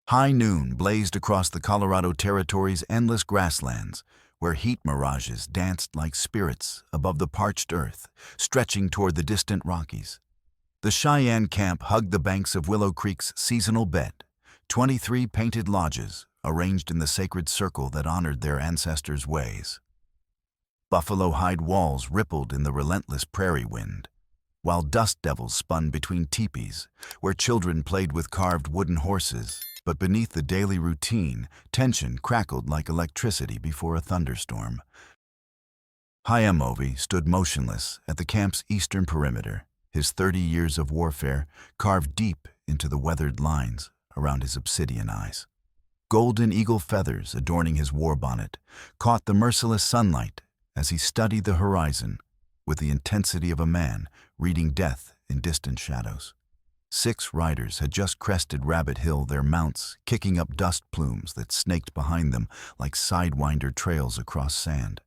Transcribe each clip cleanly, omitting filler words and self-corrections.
High noon blazed across the Colorado Territory's endless grasslands, where heat mirages danced like spirits above the parched earth, stretching toward the distant Rockies. The Cheyenne camp hugged the banks of Willow Creek's seasonal bed, 23 painted lodges arranged in the sacred circle that honored their ancestors' ways. Buffalo hide walls rippled in the relentless prairie wind, while dust devils spun between teepees, where children played with carved wooden horses. But beneath the daily routine, tension crackled like electricity before a thunderstorm. Cheyenne stood motionless at the camp's eastern perimeter, his 30 years of warfare carved deep into the weathered lines around his obsidian eyes. Golden eagle feathers adorning his war bonnet caught the merciless sunlight as he studied the horizon with the intensity of a man reading death in distant shadows. 6 riders had just crested Rabbit Hill, their mounts kicking up dust plumes that snaked behind them like sidewinder trails across sand.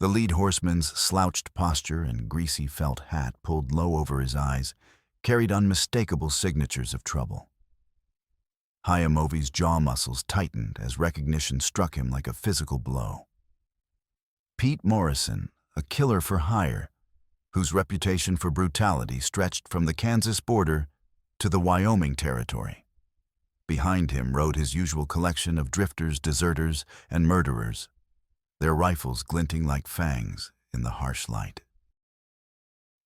The lead horseman's slouched posture and greasy felt hat pulled low over his eyes carried unmistakable signatures of trouble. Cheyenne's jaw muscles tightened as recognition struck him like a physical blow. Pete Morrison, a killer for hire, whose reputation for brutality stretched from the Kansas border to the Wyoming territory. Behind him rode his usual collection of drifters, deserters, and murderers, their rifles glinting like fangs in the harsh light.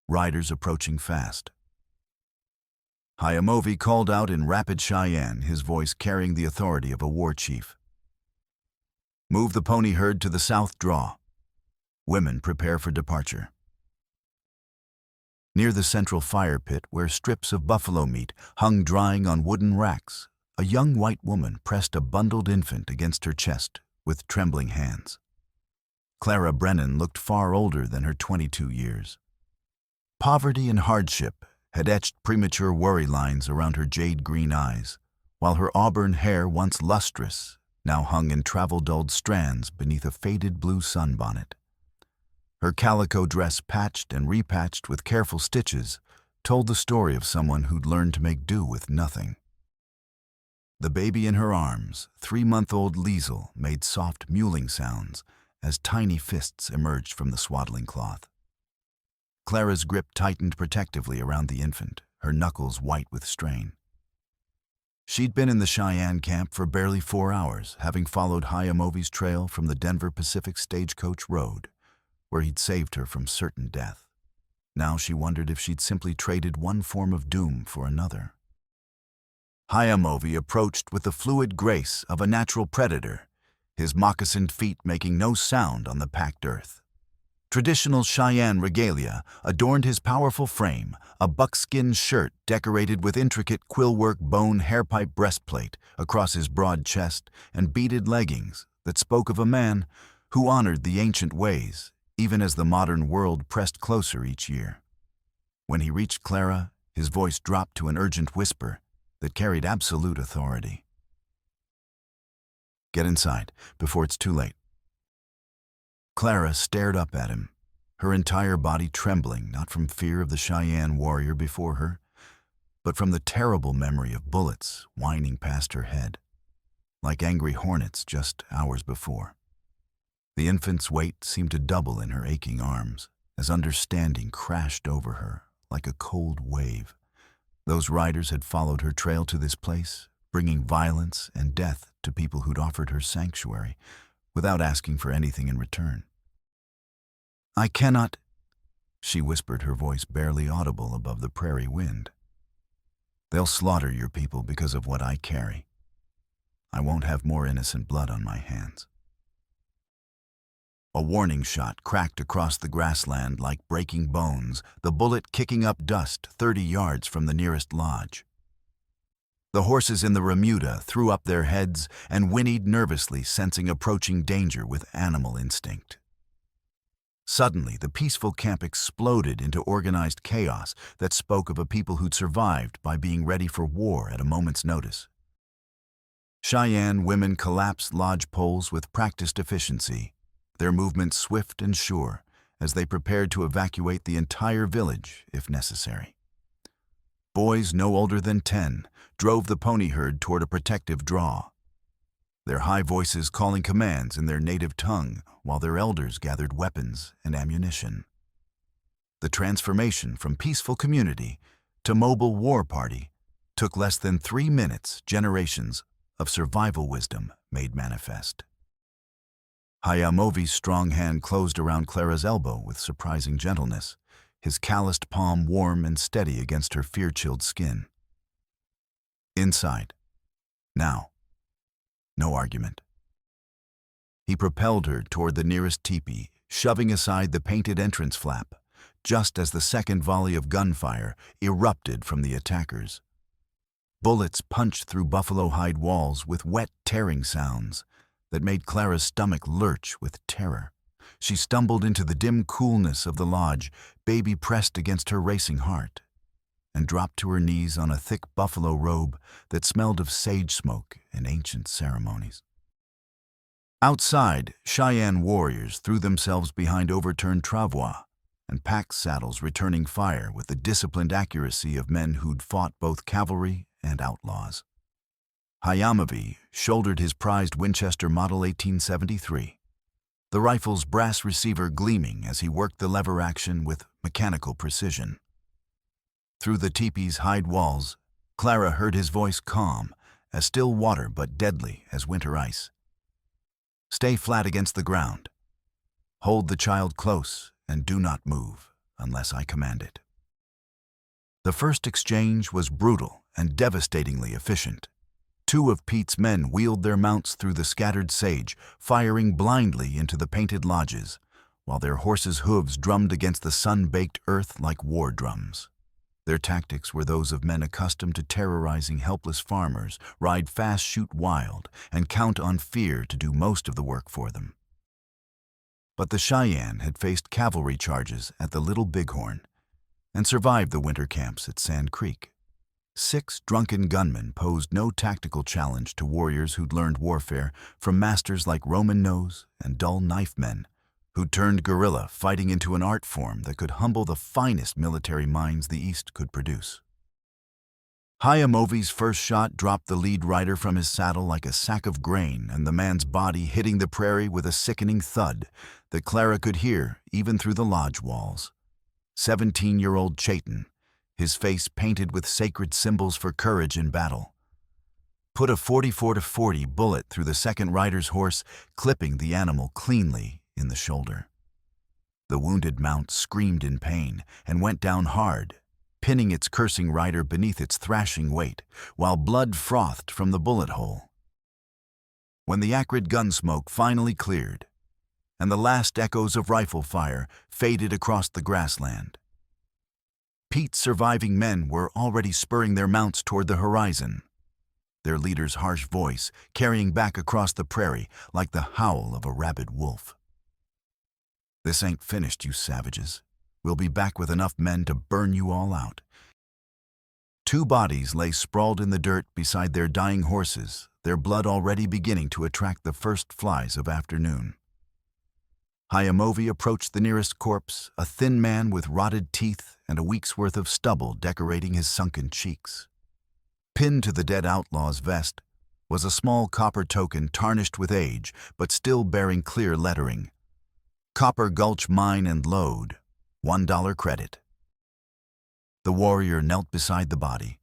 Riders approaching fast. Cheyenne called out in rapid Cheyenne, his voice carrying the authority of a war chief. "Move the pony herd to the south draw. Women prepare for departure." Near the central fire pit, where strips of buffalo meat hung drying on wooden racks, a young white woman pressed a bundled infant against her chest with trembling hands. Clara Brennan looked far older than her 22 years. Poverty and hardship had etched premature worry lines around her jade-green eyes, while her auburn hair, once lustrous, now hung in travel-dulled strands beneath a faded blue sunbonnet. Her calico dress, patched and repatched with careful stitches, told the story of someone who'd learned to make do with nothing. The baby in her arms, 3-month-old Liesel, made soft mewling sounds as tiny fists emerged from the swaddling cloth. Clara's grip tightened protectively around the infant, her knuckles white with strain. She'd been in the Cheyenne camp for barely 4 hours, having followed Cheyenne's trail from the Denver Pacific Stagecoach Road, where he'd saved her from certain death. Now she wondered if she'd simply traded one form of doom for another. Cheyenne approached with the fluid grace of a natural predator, his moccasined feet making no sound on the packed earth. Traditional Cheyenne regalia adorned his powerful frame, a buckskin shirt decorated with intricate quillwork bone hairpipe breastplate across his broad chest and beaded leggings that spoke of a man who honored the ancient ways, even as the modern world pressed closer each year. When he reached Clara, his voice dropped to an urgent whisper that carried absolute authority. "Get inside, before it's too late." Clara stared up at him, her entire body trembling, not from fear of the Cheyenne warrior before her, but from the terrible memory of bullets whining past her head, like angry hornets just hours before. The infant's weight seemed to double in her aching arms as understanding crashed over her like a cold wave. Those riders had followed her trail to this place, bringing violence and death to people who'd offered her sanctuary without asking for anything in return. "I cannot," she whispered, her voice barely audible above the prairie wind. "They'll slaughter your people because of what I carry. I won't have more innocent blood on my hands." A warning shot cracked across the grassland like breaking bones, the bullet kicking up dust 30 yards from the nearest lodge. The horses in the remuda threw up their heads and whinnied nervously, sensing approaching danger with animal instinct. Suddenly, the peaceful camp exploded into organized chaos that spoke of a people who'd survived by being ready for war at a moment's notice. Cheyenne women collapsed lodge poles with practiced efficiency, their movements swift and sure as they prepared to evacuate the entire village if necessary. Boys no older than 10 drove the pony herd toward a protective draw, their high voices calling commands in their native tongue while their elders gathered weapons and ammunition. The transformation from peaceful community to mobile war party took less than 3 minutes. Generations of survival wisdom made manifest. Hayamovi's strong hand closed around Clara's elbow with surprising gentleness, his calloused palm warm and steady against her fear-chilled skin. Inside. Now. No argument. He propelled her toward the nearest teepee, shoving aside the painted entrance flap, just as the second volley of gunfire erupted from the attackers. Bullets punched through buffalo hide walls with wet, tearing sounds that made Clara's stomach lurch with terror. She stumbled into the dim coolness of the lodge, baby pressed against her racing heart, and dropped to her knees on a thick buffalo robe that smelled of sage smoke and ancient ceremonies. Outside, Cheyenne warriors threw themselves behind overturned travois and pack saddles, returning fire with the disciplined accuracy of men who'd fought both cavalry and outlaws. Hayamovi shouldered his prized Winchester Model 1873, the rifle's brass receiver gleaming as he worked the lever action with mechanical precision. Through the teepee's hide walls, Clara heard his voice calm as still water but deadly as winter ice. Stay flat against the ground. Hold the child close and do not move unless I command it. The first exchange was brutal and devastatingly efficient. 2 of Pete's men wheeled their mounts through the scattered sage, firing blindly into the painted lodges, while their horses' hooves drummed against the sun-baked earth like war drums. Their tactics were those of men accustomed to terrorizing helpless farmers, ride fast, shoot wild, and count on fear to do most of the work for them. But the Cheyenne had faced cavalry charges at the Little Bighorn and survived the winter camps at Sand Creek. 6 drunken gunmen posed no tactical challenge to warriors who'd learned warfare from masters like Roman Nose and dull knife men, who'd turned guerrilla fighting into an art form that could humble the finest military minds the East could produce. Hayamovi's first shot dropped the lead rider from his saddle like a sack of grain, and the man's body hitting the prairie with a sickening thud that Clara could hear even through the lodge walls. 17-year-old Cheyenne, his face painted with sacred symbols for courage in battle, put a 44-40 bullet through the second rider's horse, clipping the animal cleanly in the shoulder. The wounded mount screamed in pain and went down hard, pinning its cursing rider beneath its thrashing weight, while blood frothed from the bullet hole. When the acrid gun smoke finally cleared, and the last echoes of rifle fire faded across the grassland, Pete's surviving men were already spurring their mounts toward the horizon, their leader's harsh voice carrying back across the prairie like the howl of a rabid wolf. "This ain't finished, you savages. We'll be back with enough men to burn you all out." 2 bodies lay sprawled in the dirt beside their dying horses, their blood already beginning to attract the first flies of afternoon. Hayamovi approached the nearest corpse, a thin man with rotted teeth and a week's worth of stubble decorating his sunken cheeks. Pinned to the dead outlaw's vest was a small copper token tarnished with age, but still bearing clear lettering. "Copper Gulch Mine and Load, $1 credit." The warrior knelt beside the body,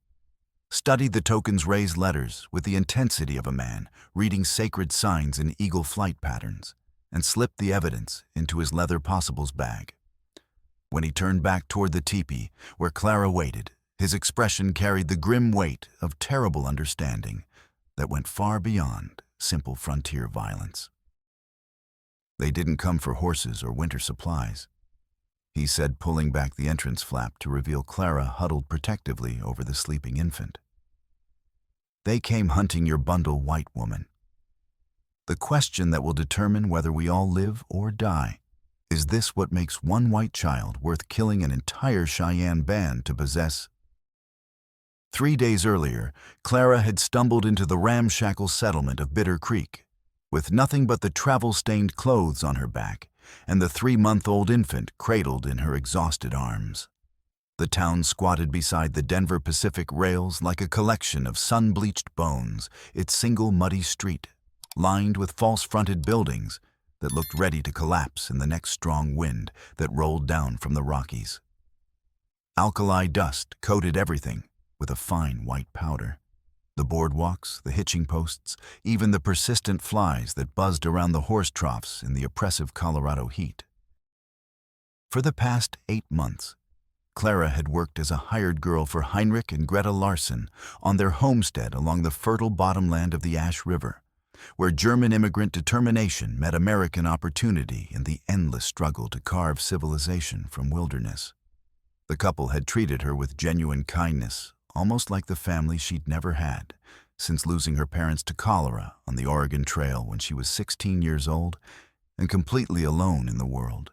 studied the token's raised letters with the intensity of a man reading sacred signs in eagle flight patterns, and slipped the evidence into his leather possibles bag. When he turned back toward the teepee, where Clara waited, his expression carried the grim weight of terrible understanding that went far beyond simple frontier violence. "They didn't come for horses or winter supplies," he said, pulling back the entrance flap to reveal Clara huddled protectively over the sleeping infant. "They came hunting your bundle, white woman. The question that will determine whether we all live or die: is this what makes one white child worth killing an entire Cheyenne band to possess?" 3 days earlier, Clara had stumbled into the ramshackle settlement of Bitter Creek, with nothing but the travel-stained clothes on her back and the 3-month-old infant cradled in her exhausted arms. The town squatted beside the Denver Pacific rails like a collection of sun-bleached bones, its single muddy street, lined with false-fronted buildings that looked ready to collapse in the next strong wind that rolled down from the Rockies. Alkali dust coated everything with a fine white powder. The boardwalks, the hitching posts, even the persistent flies that buzzed around the horse troughs in the oppressive Colorado heat. For the past 8 months, Clara had worked as a hired girl for Heinrich and Greta Larson on their homestead along the fertile bottomland of the Ash River, where German immigrant determination met American opportunity in the endless struggle to carve civilization from wilderness. The couple had treated her with genuine kindness, almost like the family she'd never had, since losing her parents to cholera on the Oregon Trail when she was 16 years old and completely alone in the world.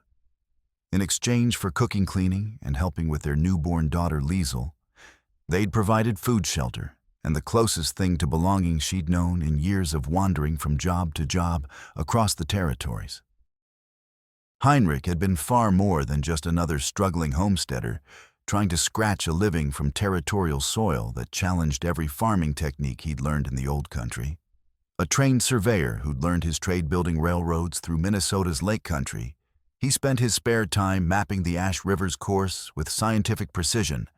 In exchange for cooking, cleaning, and helping with their newborn daughter Liesel, they'd provided food, shelter, and the closest thing to belonging she'd known in years of wandering from job to job across the territories. Heinrich had been far more than just another struggling homesteader trying to scratch a living from territorial soil that challenged every farming technique he'd learned in the old country. A trained surveyor who'd learned his trade building railroads through Minnesota's lake country, he spent his spare time mapping the Ash River's course with scientific precision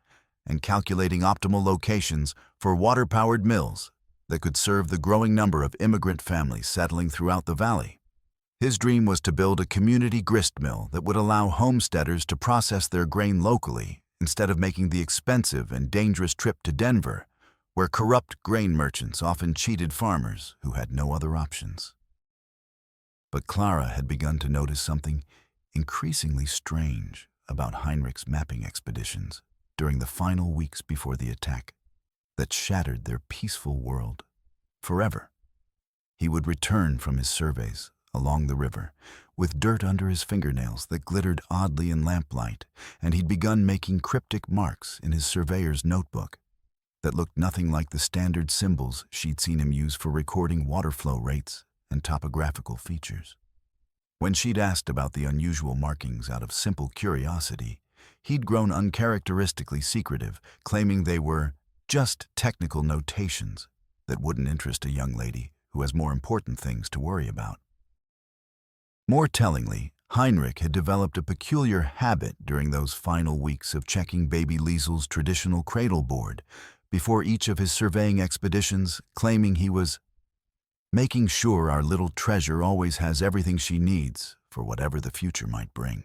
and calculating optimal locations for water-powered mills that could serve the growing number of immigrant families settling throughout the valley. His dream was to build a community grist mill that would allow homesteaders to process their grain locally instead of making the expensive and dangerous trip to Denver, where corrupt grain merchants often cheated farmers who had no other options. But Clara had begun to notice something increasingly strange about Heinrich's mapping expeditions during the final weeks before the attack that shattered their peaceful world forever. He would return from his surveys along the river with dirt under his fingernails that glittered oddly in lamplight, and he'd begun making cryptic marks in his surveyor's notebook that looked nothing like the standard symbols she'd seen him use for recording water flow rates and topographical features. When she'd asked about the unusual markings out of simple curiosity, he'd grown uncharacteristically secretive, claiming they were just technical notations that wouldn't interest a young lady who has more important things to worry about. More tellingly, Heinrich had developed a peculiar habit during those final weeks of checking baby Liesel's traditional cradle board before each of his surveying expeditions, claiming he was making sure our little treasure always has everything she needs for whatever the future might bring.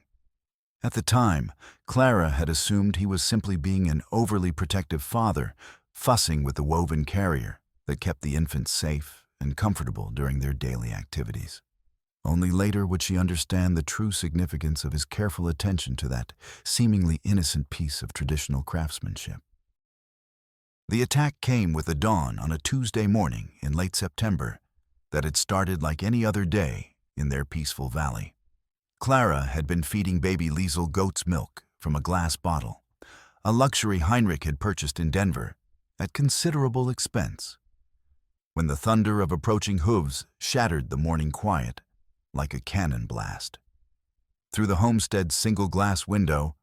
At the time, Clara had assumed he was simply being an overly protective father, fussing with the woven carrier that kept the infants safe and comfortable during their daily activities. Only later would she understand the true significance of his careful attention to that seemingly innocent piece of traditional craftsmanship. The attack came with the dawn on a Tuesday morning in late September that had started like any other day in their peaceful valley. Clara had been feeding baby Liesel goat's milk from a glass bottle, a luxury Heinrich had purchased in Denver at considerable expense, when the thunder of approaching hooves shattered the morning quiet like a cannon blast. Through the homestead's single-glass window,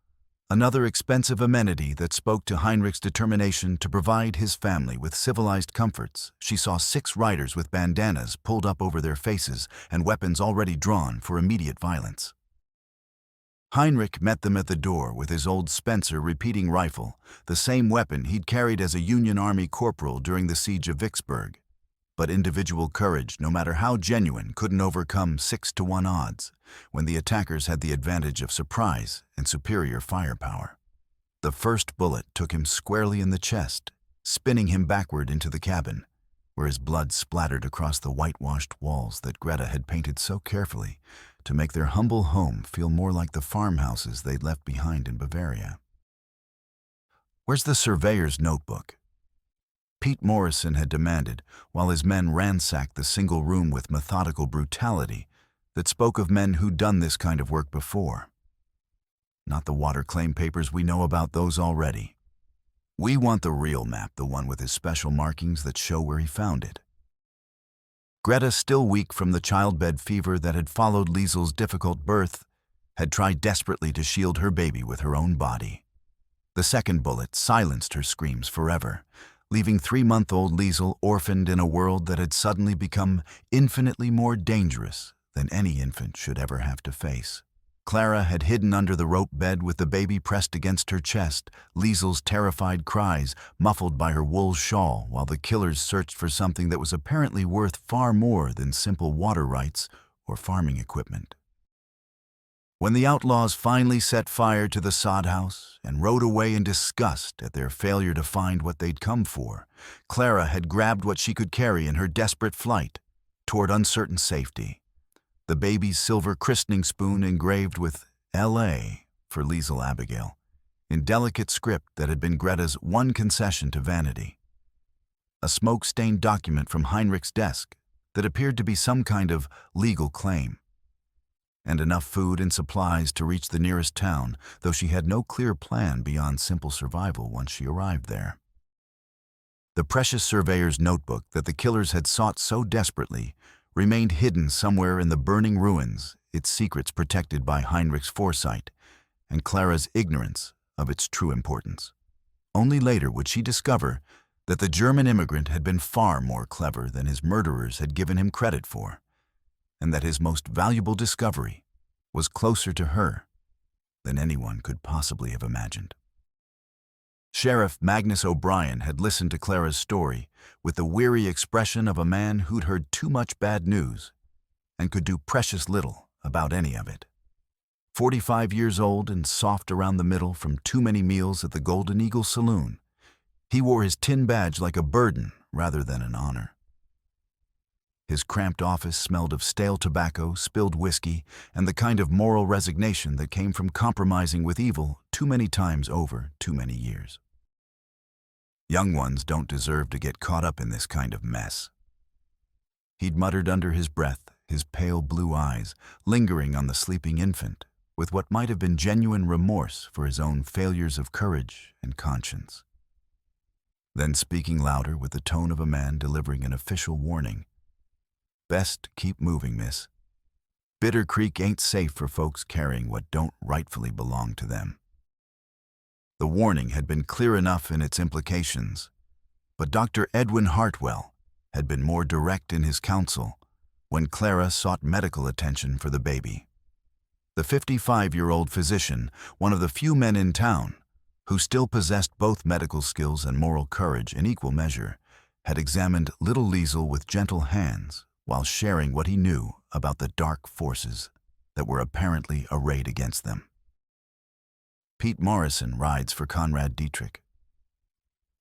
another expensive amenity that spoke to Heinrich's determination to provide his family with civilized comforts, she saw 6 riders with bandanas pulled up over their faces and weapons already drawn for immediate violence. Heinrich met them at the door with his old Spencer repeating rifle, the same weapon he'd carried as a Union Army corporal during the siege of Vicksburg. But individual courage, no matter how genuine, couldn't overcome 6-to-1 odds when the attackers had the advantage of surprise and superior firepower. The first bullet took him squarely in the chest, spinning him backward into the cabin, where his blood splattered across the whitewashed walls that Greta had painted so carefully to make their humble home feel more like the farmhouses they'd left behind in Bavaria. "Where's the surveyor's notebook?" Pete Morrison had demanded, while his men ransacked the single room with methodical brutality that spoke of men who'd done this kind of work before. "Not the water claim papers, we know about those already. We want the real map, the one with his special markings that show where he found it." Greta, still weak from the childbed fever that had followed Liesel's difficult birth, had tried desperately to shield her baby with her own body. The second bullet silenced her screams forever, leaving 3-month-old Liesel orphaned in a world that had suddenly become infinitely more dangerous than any infant should ever have to face. Clara had hidden under the rope bed with the baby pressed against her chest, Liesel's terrified cries muffled by her wool shawl, while the killers searched for something that was apparently worth far more than simple water rights or farming equipment. When the outlaws finally set fire to the sod house and rode away in disgust at their failure to find what they'd come for, Clara had grabbed what she could carry in her desperate flight toward uncertain safety. The baby's silver christening spoon engraved with L.A. for Liesel Abigail, in delicate script that had been Greta's one concession to vanity. A smoke-stained document from Heinrich's desk that appeared to be some kind of legal claim. And enough food and supplies to reach the nearest town, though she had no clear plan beyond simple survival once she arrived there. The precious surveyor's notebook that the killers had sought so desperately remained hidden somewhere in the burning ruins, its secrets protected by Heinrich's foresight and Clara's ignorance of its true importance. Only later would she discover that the German immigrant had been far more clever than his murderers had given him credit for, and that his most valuable discovery was closer to her than anyone could possibly have imagined. Sheriff Magnus O'Brien had listened to Clara's story with the weary expression of a man who'd heard too much bad news and could do precious little about any of it. 45 years old and soft around the middle from too many meals at the Golden Eagle Saloon, he wore his tin badge like a burden rather than an honor. His cramped office smelled of stale tobacco, spilled whiskey, and the kind of moral resignation that came from compromising with evil too many times over too many years. Young ones don't deserve to get caught up in this kind of mess, he'd muttered under his breath, his pale blue eyes lingering on the sleeping infant, with what might have been genuine remorse for his own failures of courage and conscience. Then, speaking louder with the tone of a man delivering an official warning, "Best keep moving, miss. Bitter Creek ain't safe for folks carrying what don't rightfully belong to them." The warning had been clear enough in its implications, but Dr. Edwin Hartwell had been more direct in his counsel when Clara sought medical attention for the baby. The 55-year-old physician, one of the few men in town who still possessed both medical skills and moral courage in equal measure, had examined little Liesel with gentle hands while sharing what he knew about the dark forces that were apparently arrayed against them. "Pete Morrison rides for Conrad Dietrich,"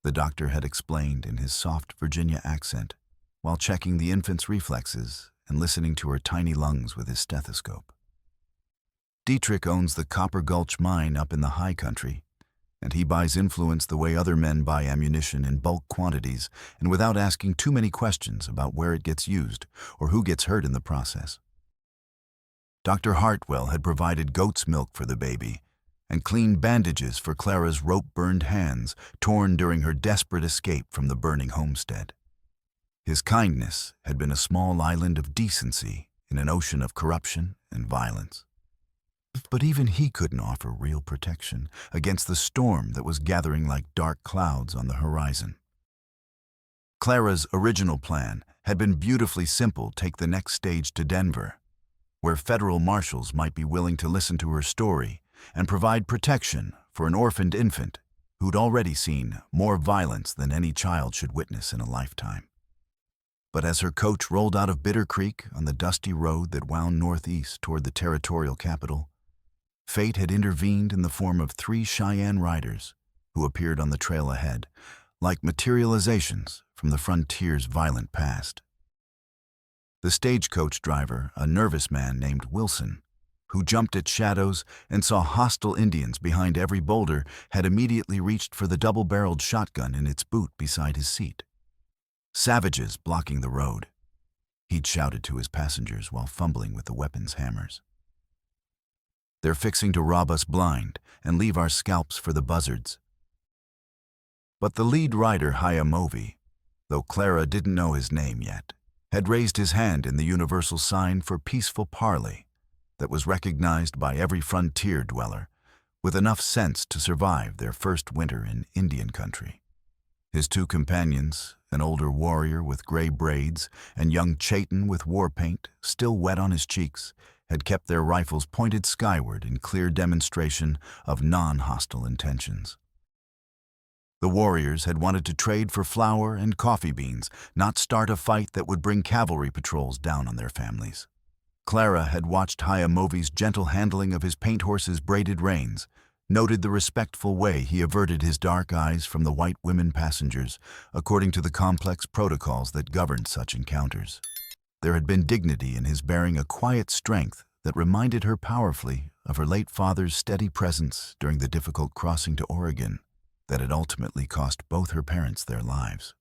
the doctor had explained in his soft Virginia accent while checking the infant's reflexes and listening to her tiny lungs with his stethoscope. "Dietrich owns the Copper Gulch mine up in the high country, and he buys influence the way other men buy ammunition in bulk quantities and without asking too many questions about where it gets used or who gets hurt in the process." Dr. Hartwell had provided goat's milk for the baby and clean bandages for Clara's rope-burned hands, torn during her desperate escape from the burning homestead. His kindness had been a small island of decency in an ocean of corruption and violence. But even he couldn't offer real protection against the storm that was gathering like dark clouds on the horizon. Clara's original plan had been beautifully simple: take the next stage to Denver, where federal marshals might be willing to listen to her story and provide protection for an orphaned infant who'd already seen more violence than any child should witness in a lifetime. But as her coach rolled out of Bitter Creek on the dusty road that wound northeast toward the territorial capital, fate had intervened in the form of 3 Cheyenne riders who appeared on the trail ahead, like materializations from the frontier's violent past. The stagecoach driver, a nervous man named Wilson, who jumped at shadows and saw hostile Indians behind every boulder, had immediately reached for the double-barreled shotgun in its boot beside his seat. "Savages blocking the road," he'd shouted to his passengers while fumbling with the weapon's hammers. "They're fixing to rob us blind and leave our scalps for the buzzards." But the lead rider, Hayamovi, though Clara didn't know his name yet, had raised his hand in the universal sign for peaceful parley that was recognized by every frontier dweller with enough sense to survive their first winter in Indian country. His two companions, an older warrior with gray braids and young Cheyenne with war paint still wet on his cheeks, had kept their rifles pointed skyward in clear demonstration of non-hostile intentions. The warriors had wanted to trade for flour and coffee beans, not start a fight that would bring cavalry patrols down on their families. Clara had watched Hayamovi's gentle handling of his paint horse's braided reins, noted the respectful way he averted his dark eyes from the white women passengers, according to the complex protocols that governed such encounters. There had been dignity in his bearing, a quiet strength that reminded her powerfully of her late father's steady presence during the difficult crossing to Oregon that had ultimately cost both her parents their lives.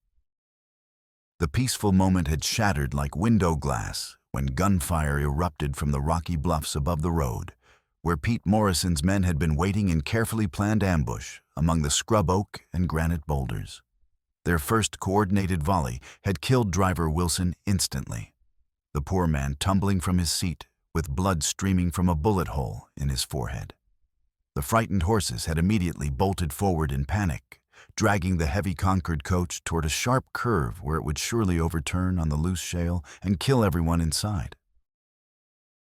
The peaceful moment had shattered like window glass when gunfire erupted from the rocky bluffs above the road, where Pete Morrison's men had been waiting in carefully planned ambush among the scrub oak and granite boulders. Their first coordinated volley had killed driver Wilson instantly, the poor man tumbling from his seat with blood streaming from a bullet hole in his forehead. The frightened horses had immediately bolted forward in panic, dragging the heavy Concord coach toward a sharp curve where it would surely overturn on the loose shale and kill everyone inside.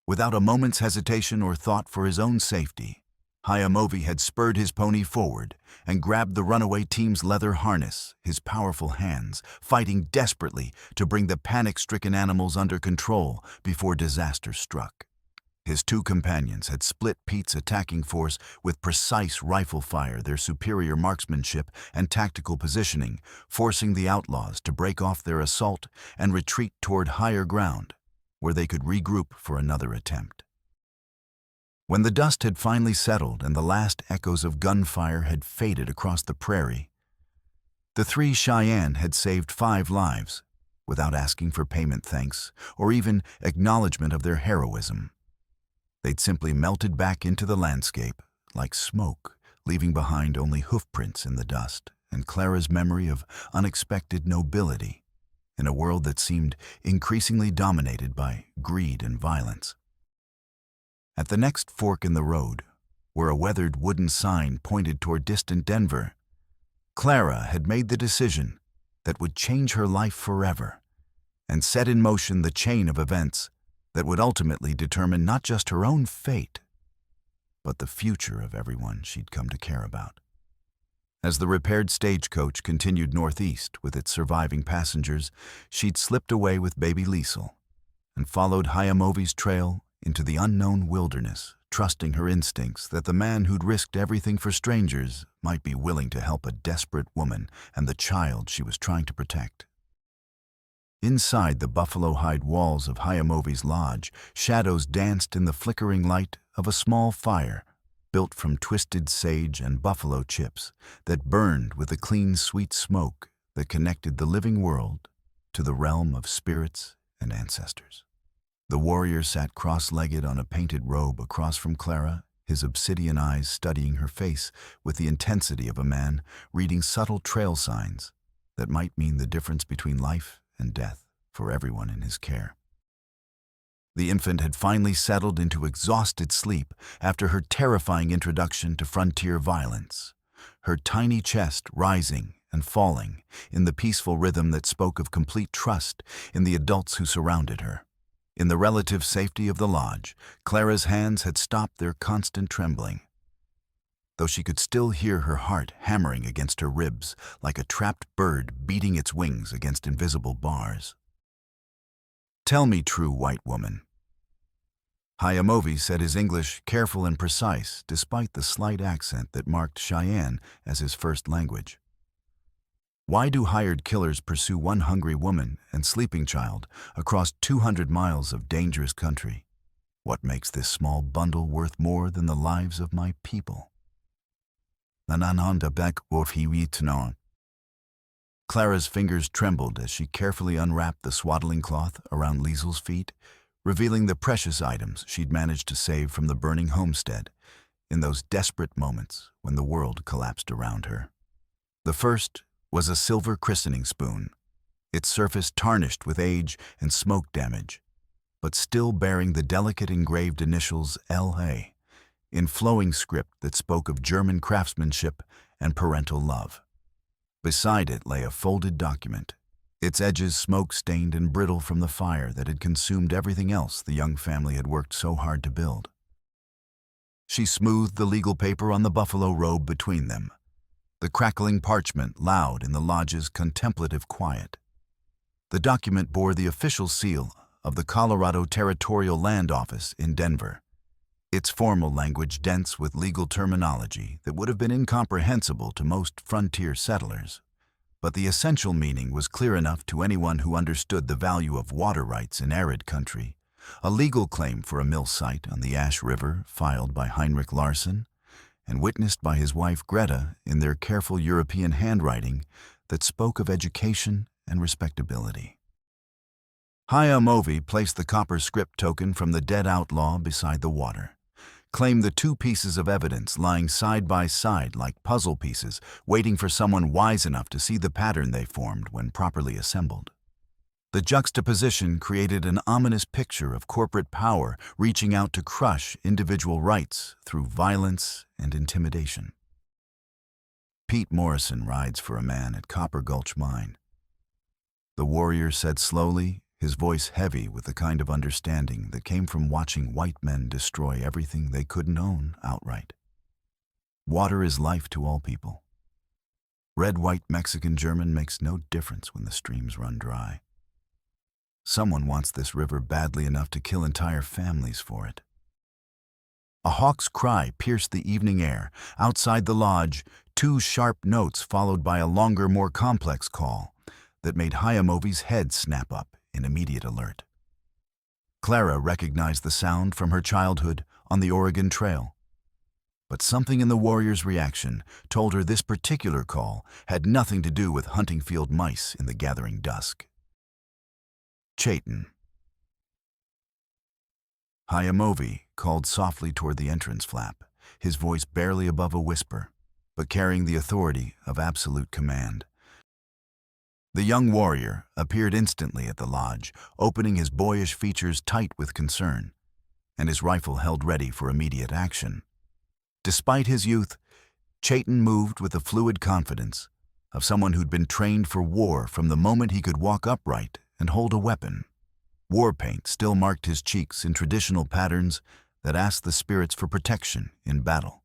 Without a moment's hesitation or thought for his own safety, Hayamovi had spurred his pony forward and grabbed the runaway team's leather harness, his powerful hands fighting desperately to bring the panic-stricken animals under control before disaster struck. His two companions had split Pete's attacking force with precise rifle fire, their superior marksmanship and tactical positioning, forcing the outlaws to break off their assault and retreat toward higher ground, where they could regroup for another attempt. When the dust had finally settled and the last echoes of gunfire had faded across the prairie, the three Cheyenne had saved 5 lives without asking for payment thanks or even acknowledgement of their heroism. They'd simply melted back into the landscape like smoke, leaving behind only hoofprints in the dust and Clara's memory of unexpected nobility in a world that seemed increasingly dominated by greed and violence. At the next fork in the road, where a weathered wooden sign pointed toward distant Denver, Clara had made the decision that would change her life forever and set in motion the chain of events that would ultimately determine not just her own fate, but the future of everyone she'd come to care about. As the repaired stagecoach continued northeast with its surviving passengers, she'd slipped away with baby Liesel and followed Hayamovi's trail into the unknown wilderness, trusting her instincts that the man who'd risked everything for strangers might be willing to help a desperate woman and the child she was trying to protect. Inside the buffalo hide walls of Hayamovi's lodge, shadows danced in the flickering light of a small fire built from twisted sage and buffalo chips that burned with a clean, sweet smoke that connected the living world to the realm of spirits and ancestors. The warrior sat cross-legged on a painted robe across from Clara, his obsidian eyes studying her face with the intensity of a man reading subtle trail signs that might mean the difference between life and death for everyone in his care. The infant had finally settled into exhausted sleep after her terrifying introduction to frontier violence, her tiny chest rising and falling in the peaceful rhythm that spoke of complete trust in the adults who surrounded her. In the relative safety of the lodge, Clara's hands had stopped their constant trembling, though she could still hear her heart hammering against her ribs like a trapped bird beating its wings against invisible bars. "Tell me, true white woman." Hayamovi said his English careful and precise despite the slight accent that marked Cheyenne as his first language. "Why do hired killers pursue one hungry woman and sleeping child across 200 miles of dangerous country? What makes this small bundle worth more than the lives of my people?" Clara's fingers trembled as she carefully unwrapped the swaddling cloth around Liesel's feet, revealing the precious items she'd managed to save from the burning homestead in those desperate moments when the world collapsed around her. The first was a silver christening spoon, its surface tarnished with age and smoke damage, but still bearing the delicate engraved initials L.A. in flowing script that spoke of German craftsmanship and parental love. Beside it lay a folded document, its edges smoke-stained and brittle from the fire that had consumed everything else the young family had worked so hard to build. She smoothed the legal paper on the buffalo robe between them, the crackling parchment loud in the lodge's contemplative quiet. The document bore the official seal of the Colorado Territorial Land Office in Denver, its formal language dense with legal terminology that would have been incomprehensible to most frontier settlers. But the essential meaning was clear enough to anyone who understood the value of water rights in arid country. A legal claim for a mill site on the Ash River filed by Heinrich Larsen and witnessed by his wife Greta in their careful European handwriting that spoke of education and respectability. Hayamovi placed the copper script token from the dead outlaw beside the water, claimed the two pieces of evidence lying side by side like puzzle pieces, waiting for someone wise enough to see the pattern they formed when properly assembled. The juxtaposition created an ominous picture of corporate power reaching out to crush individual rights through violence and intimidation. Pete Morrison rides for a man at Copper Gulch Mine. The warrior said slowly, his voice heavy with the kind of understanding that came from watching white men destroy everything they couldn't own outright. Water is life to all people. Red, white, Mexican, German makes no difference when the streams run dry. Someone wants this river badly enough to kill entire families for it. A hawk's cry pierced the evening air. Outside the lodge, two sharp notes followed by a longer, more complex call that made Hayamovi's head snap up in immediate alert. Clara recognized the sound from her childhood on the Oregon Trail. But something in the warrior's reaction told her this particular call had nothing to do with hunting field mice in the gathering dusk. Cheyenne. Hayamovi called softly toward the entrance flap, his voice barely above a whisper, but carrying the authority of absolute command. The young warrior appeared instantly at the lodge, opening his boyish features tight with concern, and his rifle held ready for immediate action. Despite his youth, Cheyenne moved with the fluid confidence of someone who'd been trained for war from the moment he could walk upright and hold a weapon. War paint still marked his cheeks in traditional patterns that asked the spirits for protection in battle,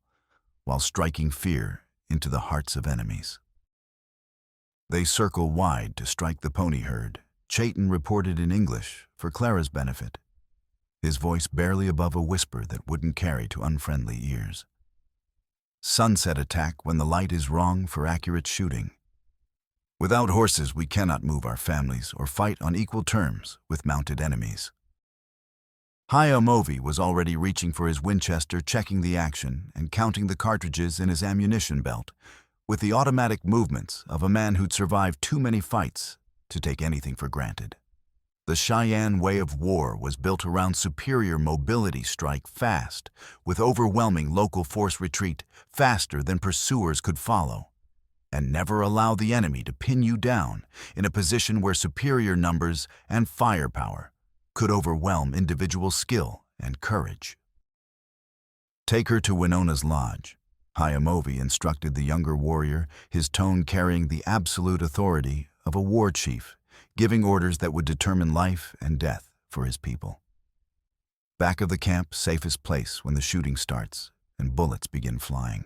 while striking fear into the hearts of enemies. They circle wide to strike the pony herd, Cheyenne reported in English for Clara's benefit, his voice barely above a whisper that wouldn't carry to unfriendly ears. Sunset attack when the light is wrong for accurate shooting. Without horses, we cannot move our families or fight on equal terms with mounted enemies. Hayamovi was already reaching for his Winchester, checking the action and counting the cartridges in his ammunition belt, with the automatic movements of a man who'd survived too many fights to take anything for granted. The Cheyenne way of war was built around superior mobility, strike fast, with overwhelming local force retreat faster than pursuers could follow, and never allow the enemy to pin you down in a position where superior numbers and firepower could overwhelm individual skill and courage. Take her to Winona's lodge, Hayamovi instructed the younger warrior, his tone carrying the absolute authority of a war chief, giving orders that would determine life and death for his people. Back of the camp, safest place when the shooting starts and bullets begin flying.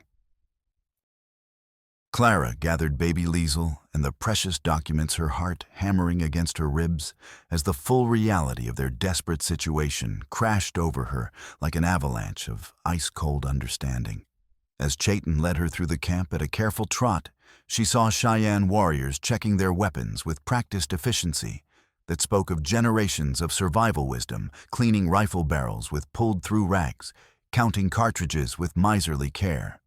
Clara gathered baby Liesel and the precious documents, her heart hammering against her ribs as the full reality of their desperate situation crashed over her like an avalanche of ice-cold understanding. As Cheyenne led her through the camp at a careful trot, she saw Cheyenne warriors checking their weapons with practiced efficiency that spoke of generations of survival wisdom, cleaning rifle barrels with pulled-through rags, counting cartridges with miserly care,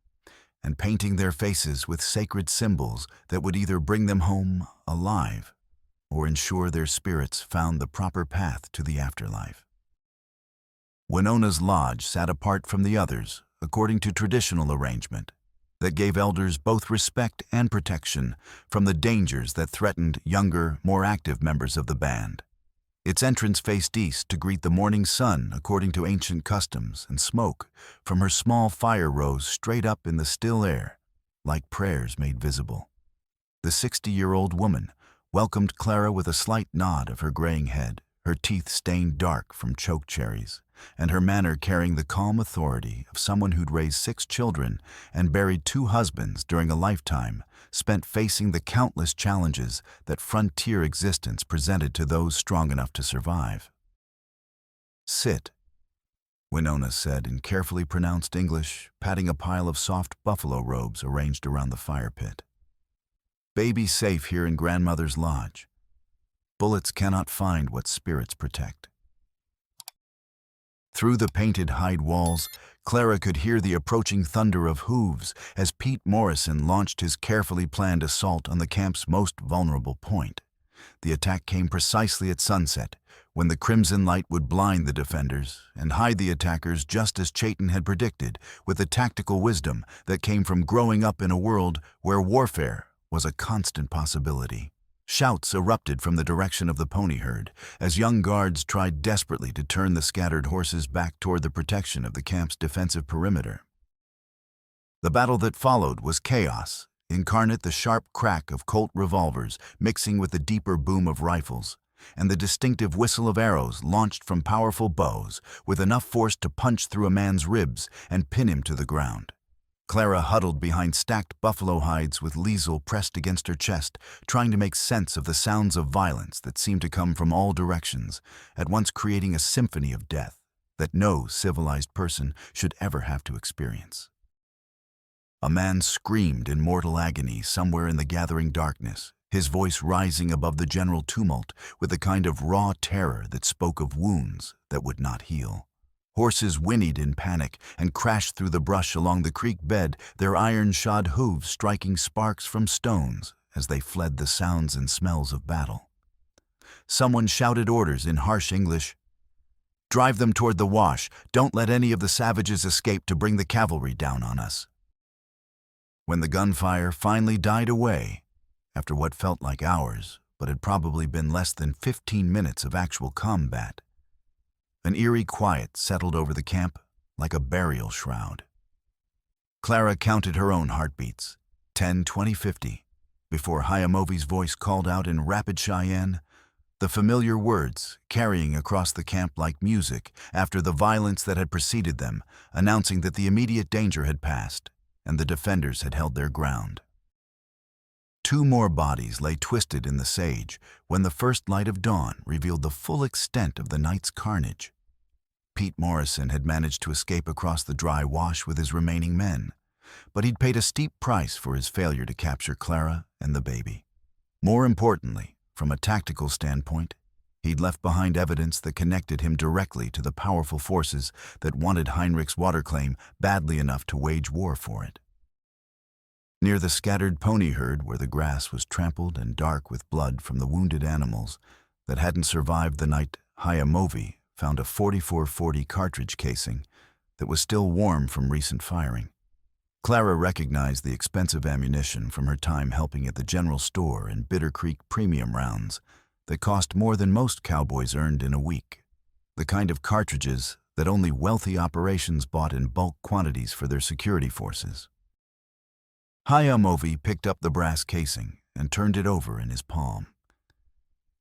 and painting their faces with sacred symbols that would either bring them home alive or ensure their spirits found the proper path to the afterlife. Winona's lodge sat apart from the others according to traditional arrangement that gave elders both respect and protection from the dangers that threatened younger, more active members of the band. Its entrance faced east to greet the morning sun according to ancient customs, and smoke from her small fire rose straight up in the still air, like prayers made visible. The 60-year-old woman welcomed Clara with a slight nod of her graying head, her teeth stained dark from choke cherries, and her manner carrying the calm authority of someone who'd raised 6 children and buried 2 husbands during a lifetime spent facing the countless challenges that frontier existence presented to those strong enough to survive. "Sit," Winona said in carefully pronounced English, patting a pile of soft buffalo robes arranged around the fire pit. "Baby's safe here in Grandmother's lodge. Bullets cannot find what spirits protect." Through the painted hide walls, Clara could hear the approaching thunder of hooves as Pete Morrison launched his carefully planned assault on the camp's most vulnerable point. The attack came precisely at sunset, when the crimson light would blind the defenders and hide the attackers, just as Cheyenne had predicted, with the tactical wisdom that came from growing up in a world where warfare was a constant possibility. Shouts erupted from the direction of the pony herd as young guards tried desperately to turn the scattered horses back toward the protection of the camp's defensive perimeter. The battle that followed was chaos, incarnate, the sharp crack of Colt revolvers mixing with the deeper boom of rifles, and the distinctive whistle of arrows launched from powerful bows with enough force to punch through a man's ribs and pin him to the ground. Clara huddled behind stacked buffalo hides with Liesel pressed against her chest, trying to make sense of the sounds of violence that seemed to come from all directions, at once creating a symphony of death that no civilized person should ever have to experience. A man screamed in mortal agony somewhere in the gathering darkness, his voice rising above the general tumult with a kind of raw terror that spoke of wounds that would not heal. Horses whinnied in panic and crashed through the brush along the creek bed, their iron-shod hooves striking sparks from stones as they fled the sounds and smells of battle. Someone shouted orders in harsh English. "Drive them toward the wash. Don't let any of the savages escape to bring the cavalry down on us." When the gunfire finally died away, after what felt like hours, but had probably been less than 15 minutes of actual combat, an eerie quiet settled over the camp like a burial shroud. Clara counted her own heartbeats, 10, 20, 50, before Hayamovi's voice called out in rapid Cheyenne, the familiar words carrying across the camp like music after the violence that had preceded them, announcing that the immediate danger had passed and the defenders had held their ground. 2 more bodies lay twisted in the sage when the first light of dawn revealed the full extent of the night's carnage. Pete Morrison had managed to escape across the dry wash with his remaining men, but he'd paid a steep price for his failure to capture Clara and the baby. More importantly, from a tactical standpoint, he'd left behind evidence that connected him directly to the powerful forces that wanted Heinrich's water claim badly enough to wage war for it. Near the scattered pony herd, where the grass was trampled and dark with blood from the wounded animals that hadn't survived the night, Hayamovi found a 44-40 cartridge casing that was still warm from recent firing. Clara recognized the expensive ammunition from her time helping at the general store in Bitter Creek premium rounds that cost more than most cowboys earned in a week, the kind of cartridges that only wealthy operations bought in bulk quantities for their security forces. Hayamovi picked up the brass casing and turned it over in his palm,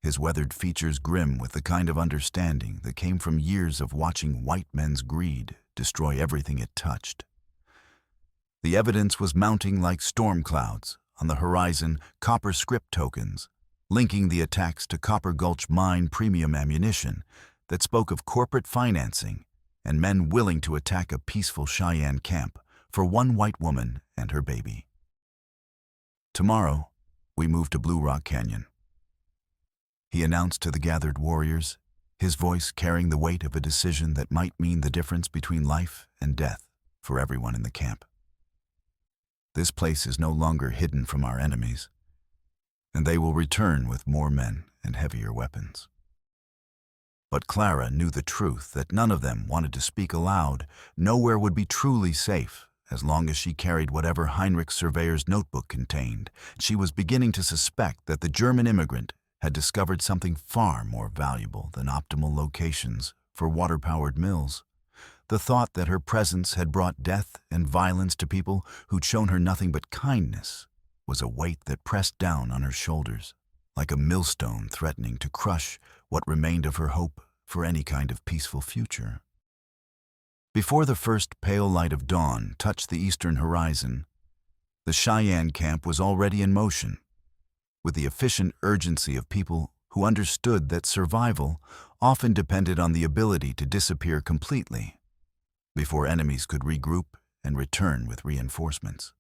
his weathered features grim with the kind of understanding that came from years of watching white men's greed destroy everything it touched. The evidence was mounting like storm clouds on the horizon, copper script tokens, linking the attacks to Copper Gulch mine premium ammunition that spoke of corporate financing and men willing to attack a peaceful Cheyenne camp for one white woman and her baby. "Tomorrow, we move to Blue Rock Canyon," he announced to the gathered warriors, his voice carrying the weight of a decision that might mean the difference between life and death for everyone in the camp. "This place is no longer hidden from our enemies, and they will return with more men and heavier weapons." But Clara knew the truth that none of them wanted to speak aloud. Nowhere would be truly safe as long as she carried whatever Heinrich's surveyor's notebook contained. She was beginning to suspect that the German immigrant had discovered something far more valuable than optimal locations for water-powered mills. The thought that her presence had brought death and violence to people who'd shown her nothing but kindness was a weight that pressed down on her shoulders, like a millstone threatening to crush what remained of her hope for any kind of peaceful future. Before the first pale light of dawn touched the eastern horizon, the Cheyenne camp was already in motion, with the efficient urgency of people who understood that survival often depended on the ability to disappear completely before enemies could regroup and return with reinforcements.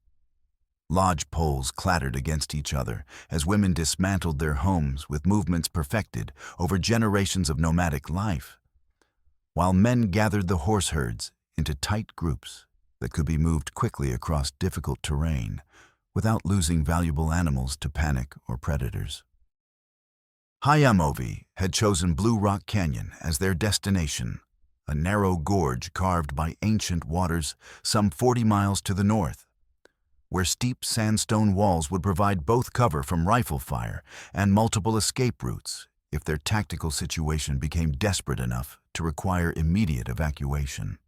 Lodge poles clattered against each other as women dismantled their homes with movements perfected over generations of nomadic life, while men gathered the horse herds into tight groups that could be moved quickly across difficult terrain without losing valuable animals to panic or predators. Cheyenne had chosen Blue Rock Canyon as their destination, a narrow gorge carved by ancient waters some 40 miles to the north, where steep sandstone walls would provide both cover from rifle fire and multiple escape routes if their tactical situation became desperate enough to require immediate evacuation.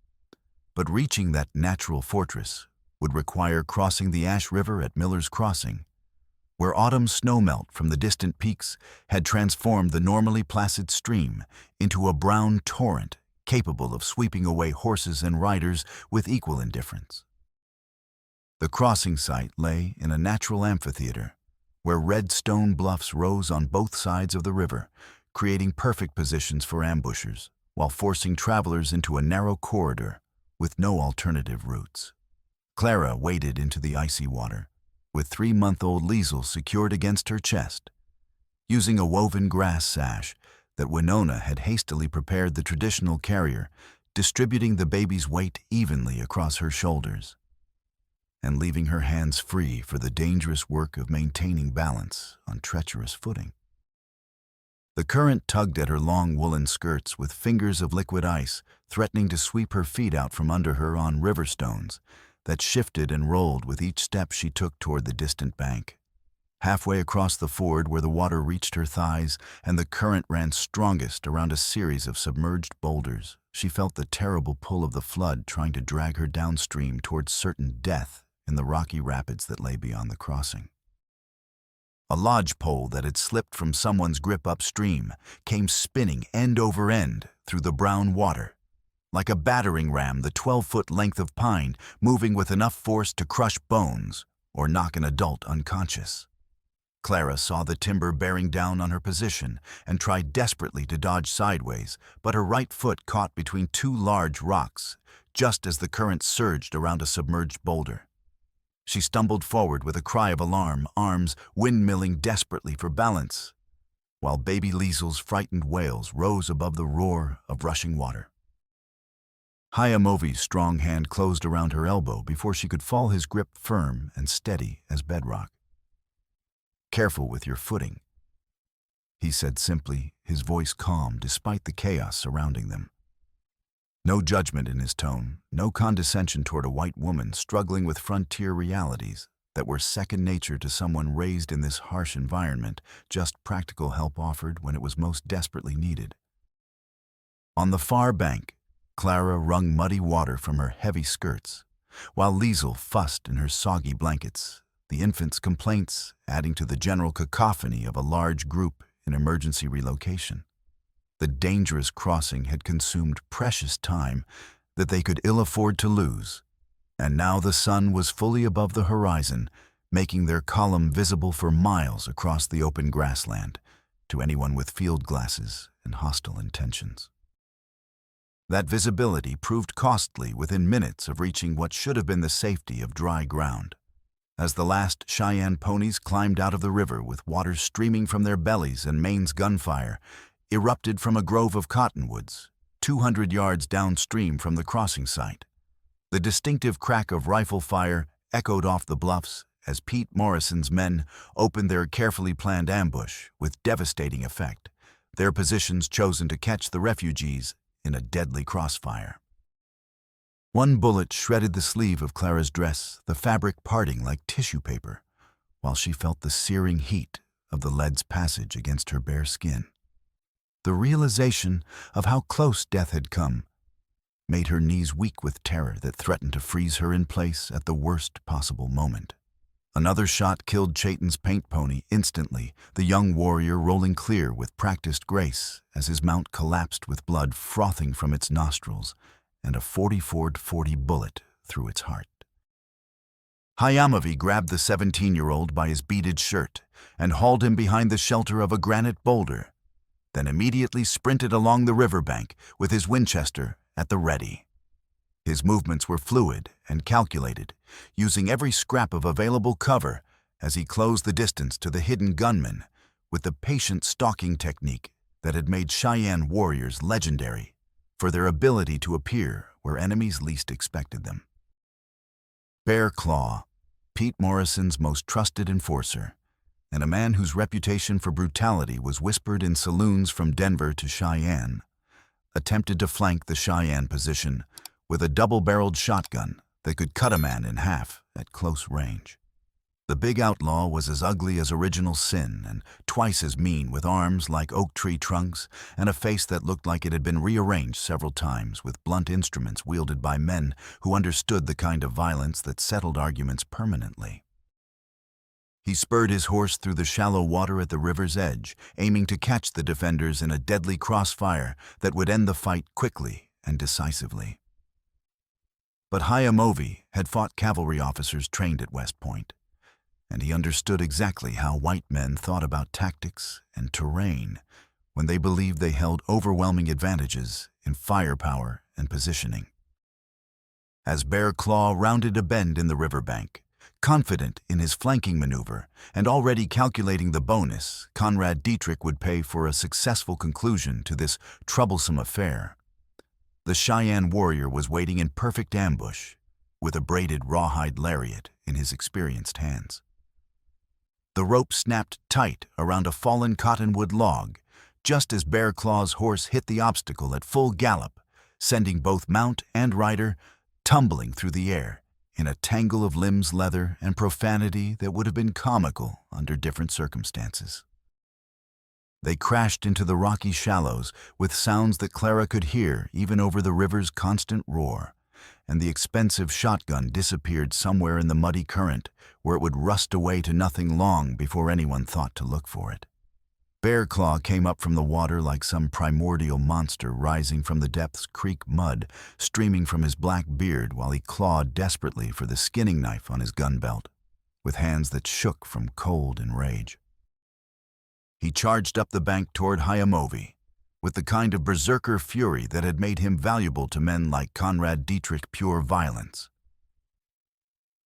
But reaching that natural fortress would require crossing the Ash River at Miller's Crossing, where autumn snowmelt from the distant peaks had transformed the normally placid stream into a brown torrent capable of sweeping away horses and riders with equal indifference. The crossing site lay in a natural amphitheater, where red stone bluffs rose on both sides of the river, creating perfect positions for ambushers, while forcing travelers into a narrow corridor with no alternative routes. Clara waded into the icy water, with 3-month-old Liesel secured against her chest. Using a woven grass sash that Winona had hastily prepared the traditional carrier, distributing the baby's weight evenly across her shoulders, and leaving her hands free for the dangerous work of maintaining balance on treacherous footing. The current tugged at her long woolen skirts with fingers of liquid ice, threatening to sweep her feet out from under her on river stones that shifted and rolled with each step she took toward the distant bank. Halfway across the ford, where the water reached her thighs and the current ran strongest around a series of submerged boulders, she felt the terrible pull of the flood trying to drag her downstream towards certain death in the rocky rapids that lay beyond the crossing. A lodge pole that had slipped from someone's grip upstream came spinning end over end through the brown water, like a battering ram, the 12-foot length of pine moving with enough force to crush bones or knock an adult unconscious. Clara saw the timber bearing down on her position and tried desperately to dodge sideways, but her right foot caught between two large rocks just as the current surged around a submerged boulder. She stumbled forward with a cry of alarm, arms windmilling desperately for balance, while baby Liesel's frightened wails rose above the roar of rushing water. Cheyenne's strong hand closed around her elbow before she could fall, his grip firm and steady as bedrock. "Careful with your footing," he said simply, his voice calm despite the chaos surrounding them. No judgment in his tone, no condescension toward a white woman struggling with frontier realities that were second nature to someone raised in this harsh environment, just practical help offered when it was most desperately needed. On the far bank, Clara wrung muddy water from her heavy skirts, while Liesel fussed in her soggy blankets, the infant's complaints adding to the general cacophony of a large group in emergency relocation. The dangerous crossing had consumed precious time that they could ill afford to lose, and now the sun was fully above the horizon, making their column visible for miles across the open grassland to anyone with field glasses and hostile intentions. That visibility proved costly within minutes of reaching what should have been the safety of dry ground. As the last Cheyenne ponies climbed out of the river with water streaming from their bellies and mains gunfire erupted from a grove of cottonwoods 200 yards downstream from the crossing site, the distinctive crack of rifle fire echoed off the bluffs as Pete Morrison's men opened their carefully planned ambush with devastating effect, their positions chosen to catch the refugees in a deadly crossfire. One bullet shredded the sleeve of Clara's dress, the fabric parting like tissue paper, while she felt the searing heat of the lead's passage against her bare skin. The realization of how close death had come made her knees weak with terror that threatened to freeze her in place at the worst possible moment. Another shot killed Chayton's paint pony instantly, the young warrior rolling clear with practiced grace as his mount collapsed with blood frothing from its nostrils and a .44-40 bullet through its heart. Hayamovi grabbed the 17-year-old by his beaded shirt and hauled him behind the shelter of a granite boulder, then immediately sprinted along the riverbank with his Winchester at the ready. His movements were fluid and calculated, using every scrap of available cover as he closed the distance to the hidden gunman with the patient stalking technique that had made Cheyenne warriors legendary for their ability to appear where enemies least expected them. Bear Claw, Pete Morrison's most trusted enforcer, and a man whose reputation for brutality was whispered in saloons from Denver to Cheyenne, attempted to flank the Cheyenne position with a double-barreled shotgun that could cut a man in half at close range. The big outlaw was as ugly as Original Sin and twice as mean, with arms like oak tree trunks and a face that looked like it had been rearranged several times with blunt instruments wielded by men who understood the kind of violence that settled arguments permanently. He spurred his horse through the shallow water at the river's edge, aiming to catch the defenders in a deadly crossfire that would end the fight quickly and decisively. But Hayamovi had fought cavalry officers trained at West Point, and he understood exactly how white men thought about tactics and terrain when they believed they held overwhelming advantages in firepower and positioning. As Bear Claw rounded a bend in the riverbank, confident in his flanking maneuver and already calculating the bonus Conrad Dietrich would pay for a successful conclusion to this troublesome affair, the Cheyenne warrior was waiting in perfect ambush with a braided rawhide lariat in his experienced hands. The rope snapped tight around a fallen cottonwood log just as Bear Claw's horse hit the obstacle at full gallop, sending both mount and rider tumbling through the air in a tangle of limbs, leather, and profanity that would have been comical under different circumstances. They crashed into the rocky shallows with sounds that Clara could hear even over the river's constant roar, and the expensive shotgun disappeared somewhere in the muddy current where it would rust away to nothing long before anyone thought to look for it. Bear Claw came up from the water like some primordial monster rising from the depths, creek mud streaming from his black beard while he clawed desperately for the skinning knife on his gun belt, with hands that shook from cold and rage. He charged up the bank toward Hayamovi with the kind of berserker fury that had made him valuable to men like Conrad Dietrich, pure violence.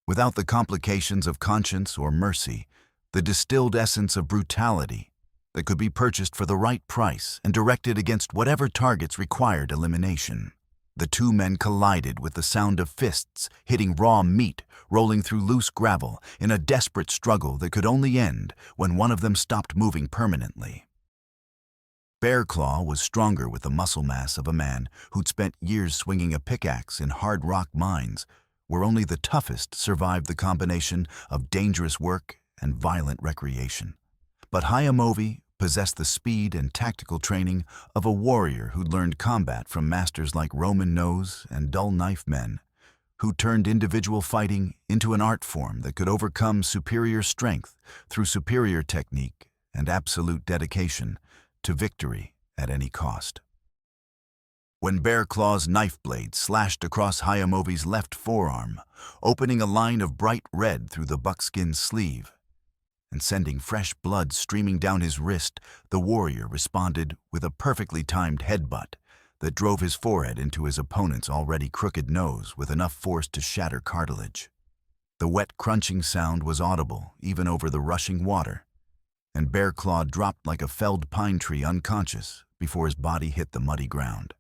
Without the complications of conscience or mercy, the distilled essence of brutality that could be purchased for the right price and directed against whatever targets required elimination. The two men collided with the sound of fists hitting raw meat, rolling through loose gravel in a desperate struggle that could only end when one of them stopped moving permanently. Bear Claw was stronger with the muscle mass of a man who'd spent years swinging a pickaxe in hard rock mines, where only the toughest survived the combination of dangerous work and violent recreation. But Hayamovi possessed the speed and tactical training of a warrior who'd learned combat from masters like Roman Nose and Dull Knife Men, who turned individual fighting into an art form that could overcome superior strength through superior technique and absolute dedication to victory at any cost. When Bear Claw's knife blade slashed across Hayamovi's left forearm, opening a line of bright red through the buckskin sleeve, and sending fresh blood streaming down his wrist, the warrior responded with a perfectly timed headbutt that drove his forehead into his opponent's already crooked nose with enough force to shatter cartilage. The wet crunching sound was audible even over the rushing water, and Bear Claw dropped like a felled pine tree unconscious before his body hit the muddy ground.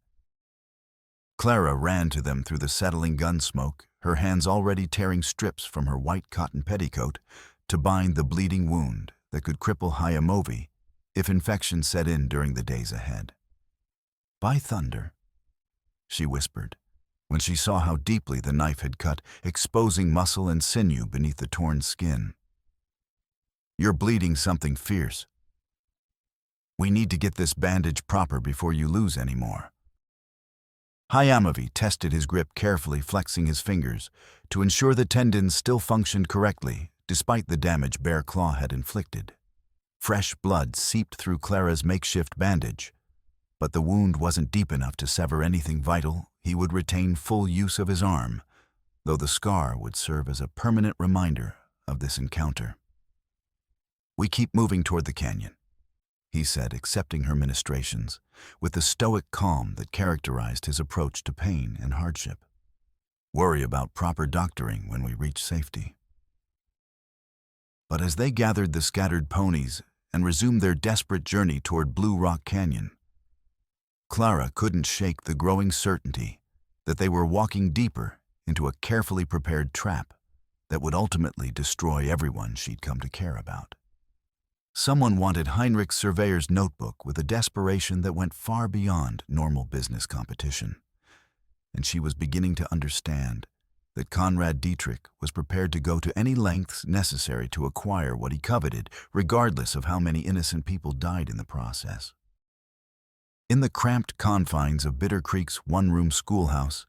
Clara ran to them through the settling gun smoke, her hands already tearing strips from her white cotton petticoat to bind the bleeding wound that could cripple Hayamovi if infection set in during the days ahead. "By thunder," she whispered, when she saw how deeply the knife had cut, exposing muscle and sinew beneath the torn skin. You're bleeding something fierce. We need to get this bandage proper before you lose any more. Hayamavi tested his grip carefully, flexing his fingers to ensure the tendons still functioned correctly despite the damage Bear Claw had inflicted. Fresh blood seeped through Clara's makeshift bandage, but the wound wasn't deep enough to sever anything vital. He would retain full use of his arm, though the scar would serve as a permanent reminder of this encounter. We keep moving toward the canyon, he said, accepting her ministrations with the stoic calm that characterized his approach to pain and hardship. Worry about proper doctoring when we reach safety. But as they gathered the scattered ponies and resumed their desperate journey toward Blue Rock Canyon, Clara couldn't shake the growing certainty that they were walking deeper into a carefully prepared trap that would ultimately destroy everyone she'd come to care about. Someone wanted Heinrich's surveyor's notebook with a desperation that went far beyond normal business competition, and she was beginning to understand that Conrad Dietrich was prepared to go to any lengths necessary to acquire what he coveted, regardless of how many innocent people died in the process. In the cramped confines of Bitter Creek's one-room schoolhouse,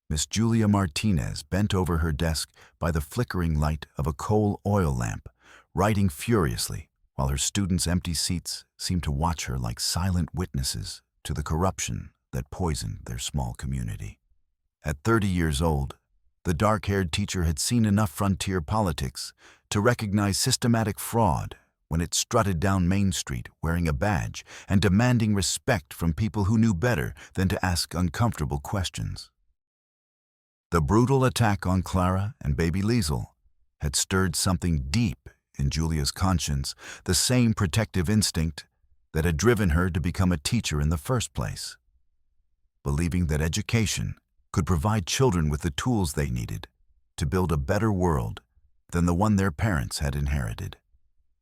Miss Julia Martinez bent over her desk by the flickering light of a coal oil lamp, writing furiously, while her students' empty seats seemed to watch her like silent witnesses to the corruption that poisoned their small community. At 30 years old, the dark-haired teacher had seen enough frontier politics to recognize systematic fraud when it strutted down Main Street wearing a badge and demanding respect from people who knew better than to ask uncomfortable questions. The brutal attack on Clara and baby Liesel had stirred something deep in Julia's conscience, the same protective instinct that had driven her to become a teacher in the first place. Believing that education could provide children with the tools they needed to build a better world than the one their parents had inherited.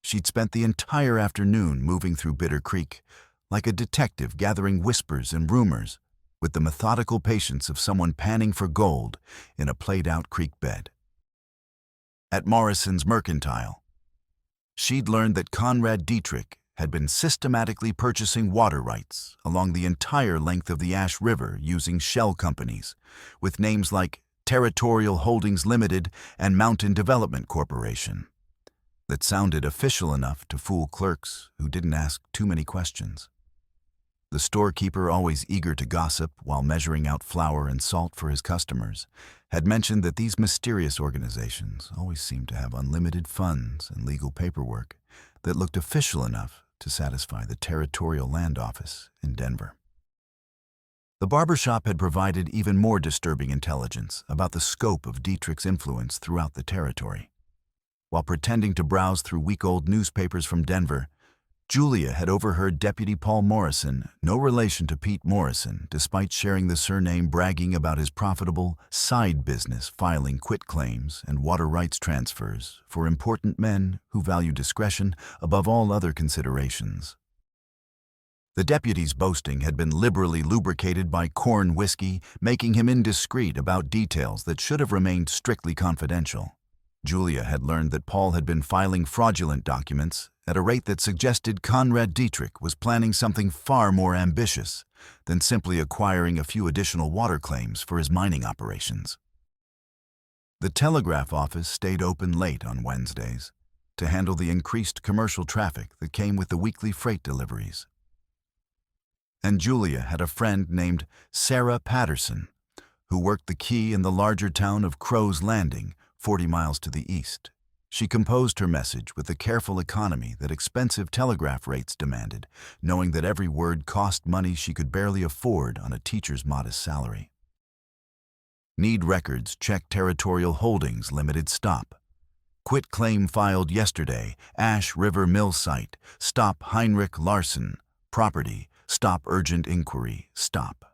She'd spent the entire afternoon moving through Bitter Creek, like a detective gathering whispers and rumors, with the methodical patience of someone panning for gold in a played-out creek bed. At Morrison's Mercantile, she'd learned that Conrad Dietrich had been systematically purchasing water rights along the entire length of the Ash River using shell companies, with names like Territorial Holdings Limited and Mountain Development Corporation, that sounded official enough to fool clerks who didn't ask too many questions. The storekeeper, always eager to gossip while measuring out flour and salt for his customers, had mentioned that these mysterious organizations always seemed to have unlimited funds and legal paperwork that looked official enough to satisfy the Territorial Land Office in Denver. The barbershop had provided even more disturbing intelligence about the scope of Dietrich's influence throughout the territory. While pretending to browse through week-old newspapers from Denver, Julia had overheard Deputy Paul Morrison, no relation to Pete Morrison, despite sharing the surname, bragging about his profitable side business filing quitclaims and water rights transfers for important men who value discretion above all other considerations. The deputy's boasting had been liberally lubricated by corn whiskey, making him indiscreet about details that should have remained strictly confidential. Julia had learned that Paul had been filing fraudulent documents at a rate that suggested Conrad Dietrich was planning something far more ambitious than simply acquiring a few additional water claims for his mining operations. The telegraph office stayed open late on Wednesdays to handle the increased commercial traffic that came with the weekly freight deliveries. And Julia had a friend named Sarah Patterson, who worked the key in the larger town of Crow's Landing, 40 miles to the east. She composed her message with the careful economy that expensive telegraph rates demanded, knowing that every word cost money she could barely afford on a teacher's modest salary. Need records, check Territorial Holdings Limited, stop. Quit claim filed yesterday, Ash River Mill site, stop Heinrich Larson, property, stop urgent inquiry, stop.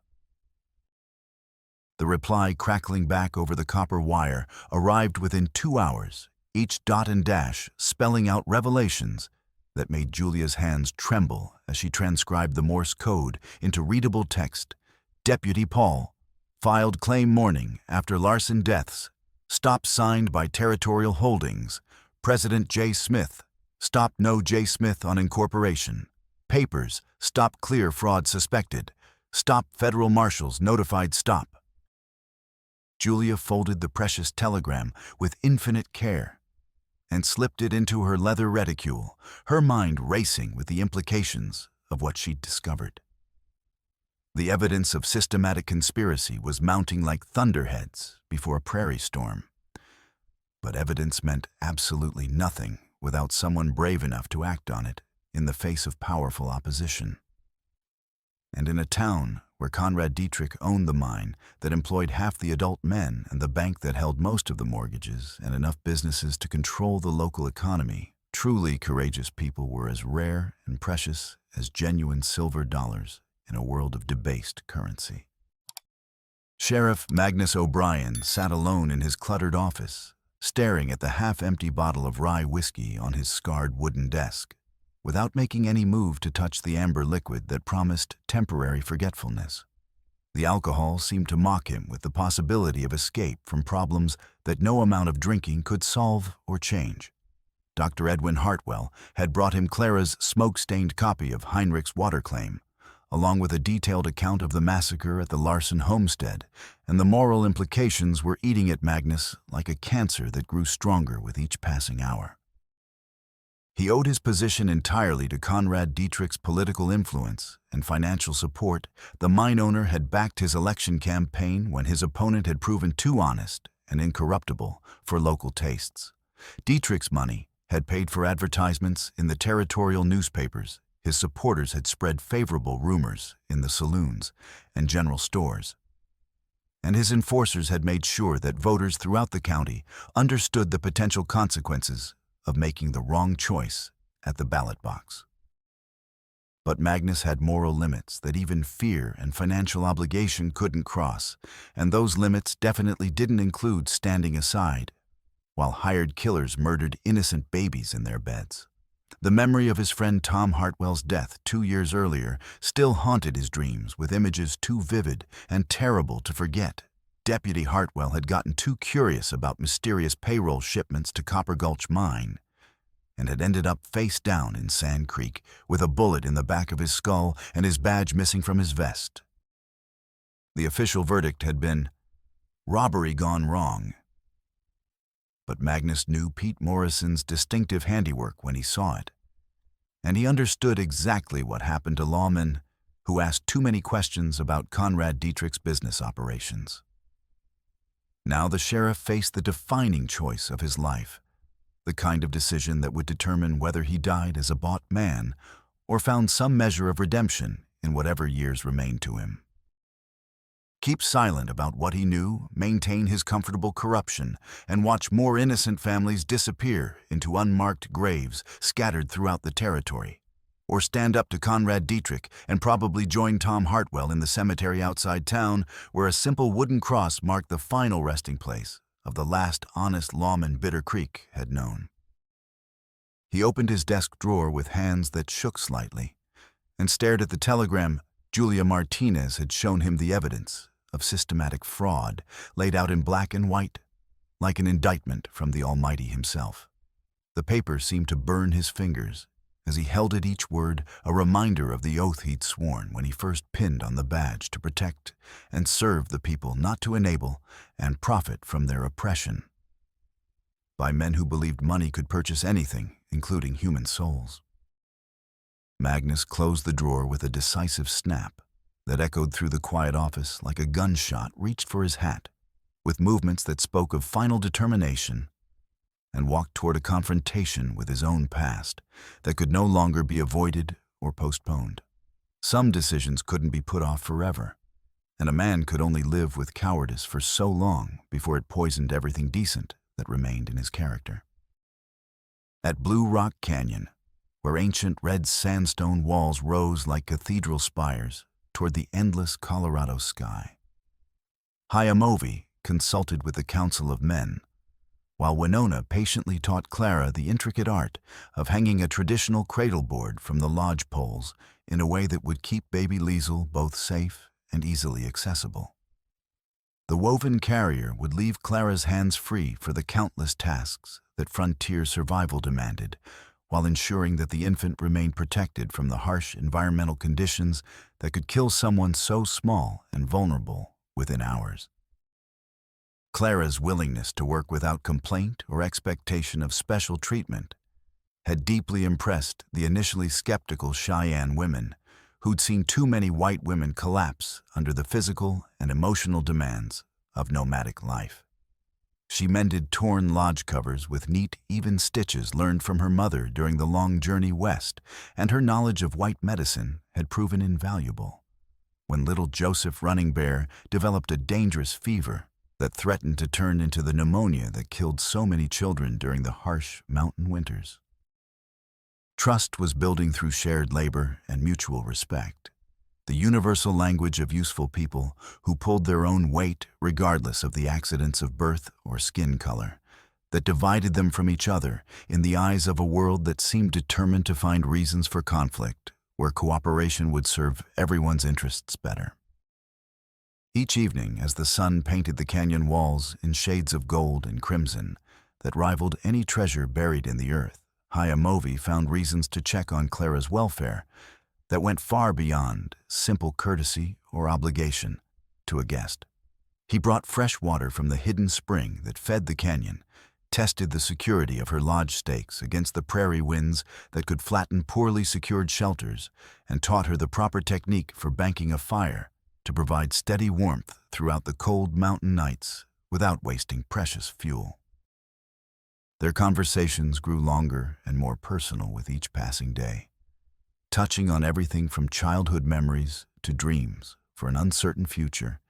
The reply, crackling back over the copper wire, arrived within 2 hours, each dot and dash spelling out revelations that made Julia's hands tremble as she transcribed the Morse code into readable text. Deputy Paul, filed claim morning after Larson deaths, stop signed by Territorial Holdings, President J. Smith, Stop No J. Smith on incorporation. Papers, stop clear fraud suspected. Stop federal marshals notified stop. Julia folded the precious telegram with infinite care and slipped it into her leather reticule, her mind racing with the implications of what she'd discovered. The evidence of systematic conspiracy was mounting like thunderheads before a prairie storm. But evidence meant absolutely nothing without someone brave enough to act on it in the face of powerful opposition. And in a town where Conrad Dietrich owned the mine that employed half the adult men and the bank that held most of the mortgages and enough businesses to control the local economy, truly courageous people were as rare and precious as genuine silver dollars in a world of debased currency. Sheriff Magnus O'Brien sat alone in his cluttered office, staring at the half-empty bottle of rye whiskey on his scarred wooden desk, without making any move to touch the amber liquid that promised temporary forgetfulness. The alcohol seemed to mock him with the possibility of escape from problems that no amount of drinking could solve or change. Dr. Edwin Hartwell had brought him Clara's smoke-stained copy of Heinrich's water claim, along with a detailed account of the massacre at the Larson homestead, and the moral implications were eating at Magnus like a cancer that grew stronger with each passing hour. He owed his position entirely to Conrad Dietrich's political influence and financial support. The mine owner had backed his election campaign when his opponent had proven too honest and incorruptible for local tastes. Dietrich's money had paid for advertisements in the territorial newspapers. His supporters had spread favorable rumors in the saloons and general stores. And his enforcers had made sure that voters throughout the county understood the potential consequences of making the wrong choice at the ballot box. But Magnus had moral limits that even fear and financial obligation couldn't cross, and those limits definitely didn't include standing aside while hired killers murdered innocent babies in their beds. The memory of his friend Tom Hartwell's death 2 years earlier still haunted his dreams with images too vivid and terrible to forget. Deputy Hartwell had gotten too curious about mysterious payroll shipments to Copper Gulch Mine and had ended up face down in Sand Creek with a bullet in the back of his skull and his badge missing from his vest. The official verdict had been robbery gone wrong. But Magnus knew Pete Morrison's distinctive handiwork when he saw it, and he understood exactly what happened to lawmen who asked too many questions about Conrad Dietrich's business operations. Now the sheriff faced the defining choice of his life, the kind of decision that would determine whether he died as a bought man or found some measure of redemption in whatever years remained to him. Keep silent about what he knew, maintain his comfortable corruption, and watch more innocent families disappear into unmarked graves scattered throughout the territory. Or stand up to Conrad Dietrich and probably join Tom Hartwell in the cemetery outside town, where a simple wooden cross marked the final resting place of the last honest lawman Bitter Creek had known. He opened his desk drawer with hands that shook slightly and stared at the telegram. Julia Martinez had shown him the evidence of systematic fraud laid out in black and white, like an indictment from the Almighty himself. The paper seemed to burn his fingers as he held it, each word a reminder of the oath he'd sworn when he first pinned on the badge to protect and serve the people, not to enable and profit from their oppression, by men who believed money could purchase anything, including human souls. Magnus closed the drawer with a decisive snap that echoed through the quiet office like a gunshot reached for his hat, with movements that spoke of final determination, and walked toward a confrontation with his own past that could no longer be avoided or postponed. Some decisions couldn't be put off forever, and a man could only live with cowardice for so long before it poisoned everything decent that remained in his character. At Blue Rock Canyon, where ancient red sandstone walls rose like cathedral spires toward the endless Colorado sky, Hayamovi consulted with the Council of Men, while Winona patiently taught Clara the intricate art of hanging a traditional cradle board from the lodge poles in a way that would keep baby Liesel both safe and easily accessible. The woven carrier would leave Clara's hands free for the countless tasks that frontier survival demanded, while ensuring that the infant remained protected from the harsh environmental conditions that could kill someone so small and vulnerable within hours. Clara's willingness to work without complaint or expectation of special treatment had deeply impressed the initially skeptical Cheyenne women who'd seen too many white women collapse under the physical and emotional demands of nomadic life. She mended torn lodge covers with neat, even stitches learned from her mother during the long journey west, and her knowledge of white medicine had proven invaluable. When little Joseph Running Bear developed a dangerous fever that threatened to turn into the pneumonia that killed so many children during the harsh mountain winters. Trust was building through shared labor and mutual respect, the universal language of useful people who pulled their own weight regardless of the accidents of birth or skin color, that divided them from each other in the eyes of a world that seemed determined to find reasons for conflict where cooperation would serve everyone's interests better. Each evening, as the sun painted the canyon walls in shades of gold and crimson that rivaled any treasure buried in the earth, Hayamovi found reasons to check on Clara's welfare that went far beyond simple courtesy or obligation to a guest. He brought fresh water from the hidden spring that fed the canyon, tested the security of her lodge stakes against the prairie winds that could flatten poorly secured shelters, and taught her the proper technique for banking a fire to provide steady warmth throughout the cold mountain nights without wasting precious fuel. Their conversations grew longer and more personal with each passing day, touching on everything from childhood memories to dreams for an uncertain future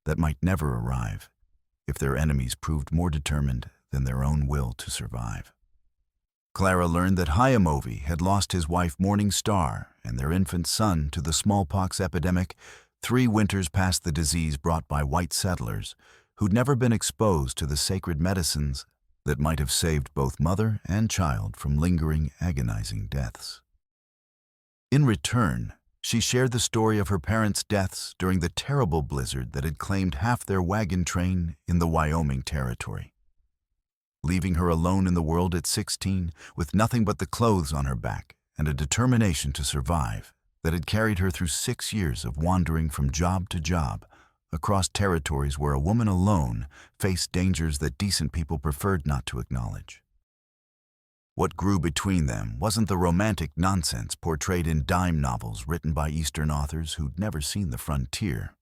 that might never arrive if their enemies proved more determined than their own will to survive. Clara learned that Hayamovi had lost his wife Morning Star and their infant son to the smallpox epidemic 3 winters past the disease brought by white settlers who'd never been exposed to the sacred medicines that might have saved both mother and child from lingering, agonizing deaths. In return, she shared the story of her parents' deaths during the terrible blizzard that had claimed half their wagon train in the Wyoming Territory. Leaving her alone in the world at 16 with nothing but the clothes on her back and a determination to survive that had carried her through 6 years of wandering from job to job across territories where a woman alone faced dangers that decent people preferred not to acknowledge. What grew between them wasn't the romantic nonsense portrayed in dime novels written by Eastern authors who'd never seen the frontier,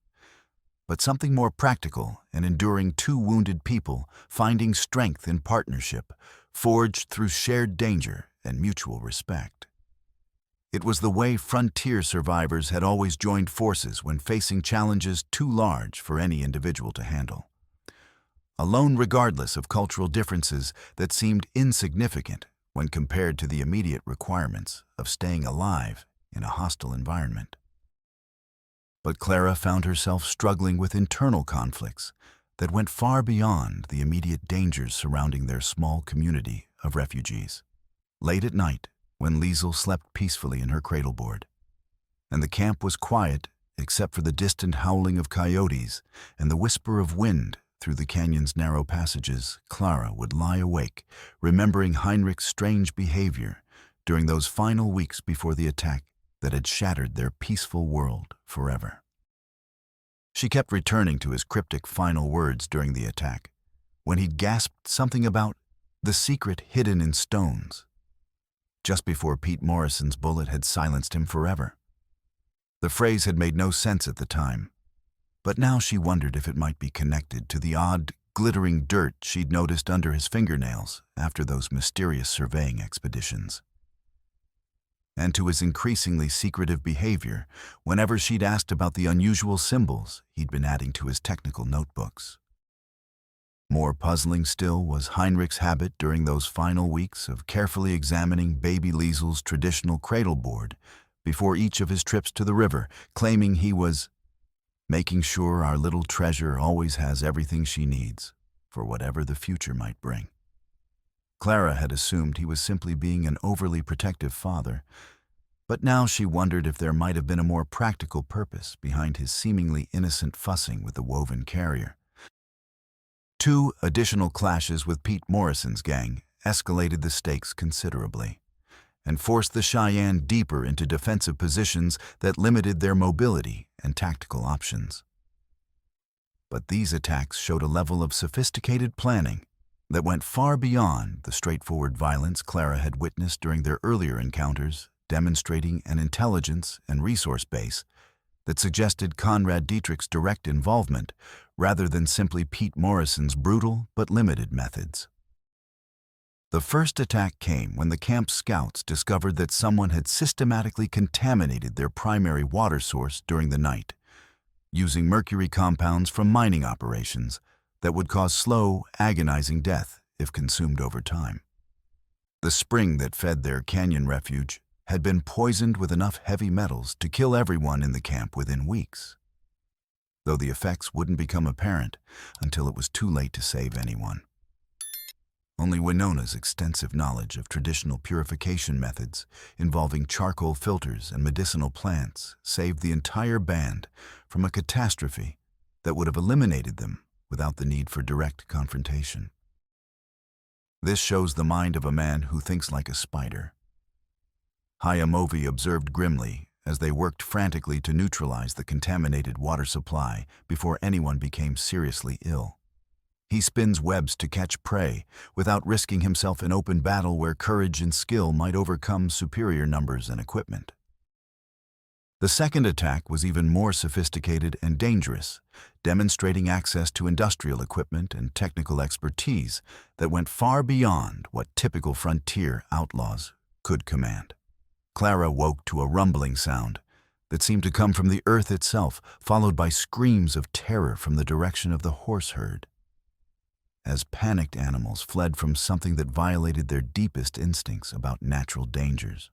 but something more practical and enduring. 2 wounded people finding strength in partnership, forged through shared danger and mutual respect. It was the way frontier survivors had always joined forces when facing challenges too large for any individual to handle. Alone regardless of cultural differences that seemed insignificant when compared to the immediate requirements of staying alive in a hostile environment. But Clara found herself struggling with internal conflicts that went far beyond the immediate dangers surrounding their small community of refugees. Late at night, when Liesel slept peacefully in her cradleboard, and the camp was quiet except for the distant howling of coyotes and the whisper of wind through the canyon's narrow passages, Clara would lie awake, remembering Heinrich's strange behavior during those final weeks before the attack that had shattered their peaceful world forever. She kept returning to his cryptic final words during the attack, when he'd gasped something about the secret hidden in stones, just before Pete Morrison's bullet had silenced him forever. The phrase had made no sense at the time, but now she wondered if it might be connected to the odd, glittering dirt she'd noticed under his fingernails after those mysterious surveying expeditions, and to his increasingly secretive behavior whenever she'd asked about the unusual symbols he'd been adding to his technical notebooks. More puzzling still was Heinrich's habit during those final weeks of carefully examining baby Liesel's traditional cradleboard before each of his trips to the river, claiming he was making sure our little treasure always has everything she needs for whatever the future might bring. Clara had assumed he was simply being an overly protective father, but now she wondered if there might have been a more practical purpose behind his seemingly innocent fussing with the woven carrier. 2 additional clashes with Pete Morrison's gang escalated the stakes considerably, and forced the Cheyenne deeper into defensive positions that limited their mobility and tactical options. But these attacks showed a level of sophisticated planning that went far beyond the straightforward violence Clara had witnessed during their earlier encounters, demonstrating an intelligence and resource base that suggested Conrad Dietrich's direct involvement rather than simply Pete Morrison's brutal but limited methods. The first attack came when the camp's scouts discovered that someone had systematically contaminated their primary water source during the night, using mercury compounds from mining operations that would cause slow, agonizing death if consumed over time. The spring that fed their canyon refuge had been poisoned with enough heavy metals to kill everyone in the camp within weeks, though the effects wouldn't become apparent until it was too late to save anyone. Only Winona's extensive knowledge of traditional purification methods involving charcoal filters and medicinal plants saved the entire band from a catastrophe that would have eliminated them without the need for direct confrontation. This shows the mind of a man who thinks like a spider. Hayamovi observed grimly as they worked frantically to neutralize the contaminated water supply before anyone became seriously ill. He spins webs to catch prey without risking himself in open battle where courage and skill might overcome superior numbers and equipment. The second attack was even more sophisticated and dangerous, demonstrating access to industrial equipment and technical expertise that went far beyond what typical frontier outlaws could command. Clara woke to a rumbling sound that seemed to come from the earth itself, followed by screams of terror from the direction of the horse herd, as panicked animals fled from something that violated their deepest instincts about natural dangers.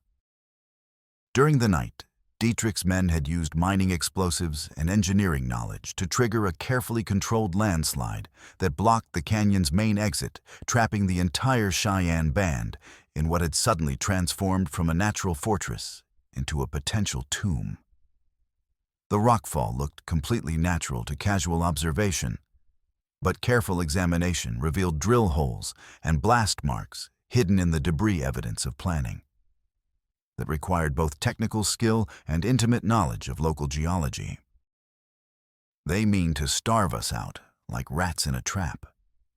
During the night, Dietrich's men had used mining explosives and engineering knowledge to trigger a carefully controlled landslide that blocked the canyon's main exit, trapping the entire Cheyenne band in what had suddenly transformed from a natural fortress into a potential tomb. The rockfall looked completely natural to casual observation, but careful examination revealed drill holes and blast marks hidden in the debris evidence of planning that required both technical skill and intimate knowledge of local geology. "They mean to starve us out, like rats in a trap,"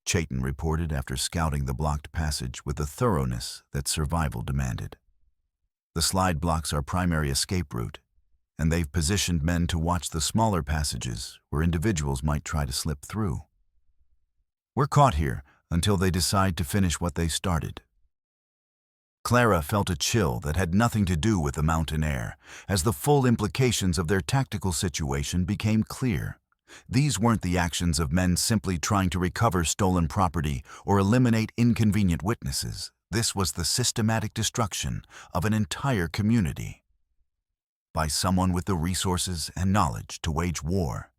Cheyenne reported after scouting the blocked passage with the thoroughness that survival demanded. "The slide blocks our primary escape route, and they've positioned men to watch the smaller passages where individuals might try to slip through. We're caught here until they decide to finish what they started." Clara felt a chill that had nothing to do with the mountain air, as the full implications of their tactical situation became clear. These weren't the actions of men simply trying to recover stolen property or eliminate inconvenient witnesses. This was the systematic destruction of an entire community by someone with the resources and knowledge to wage war,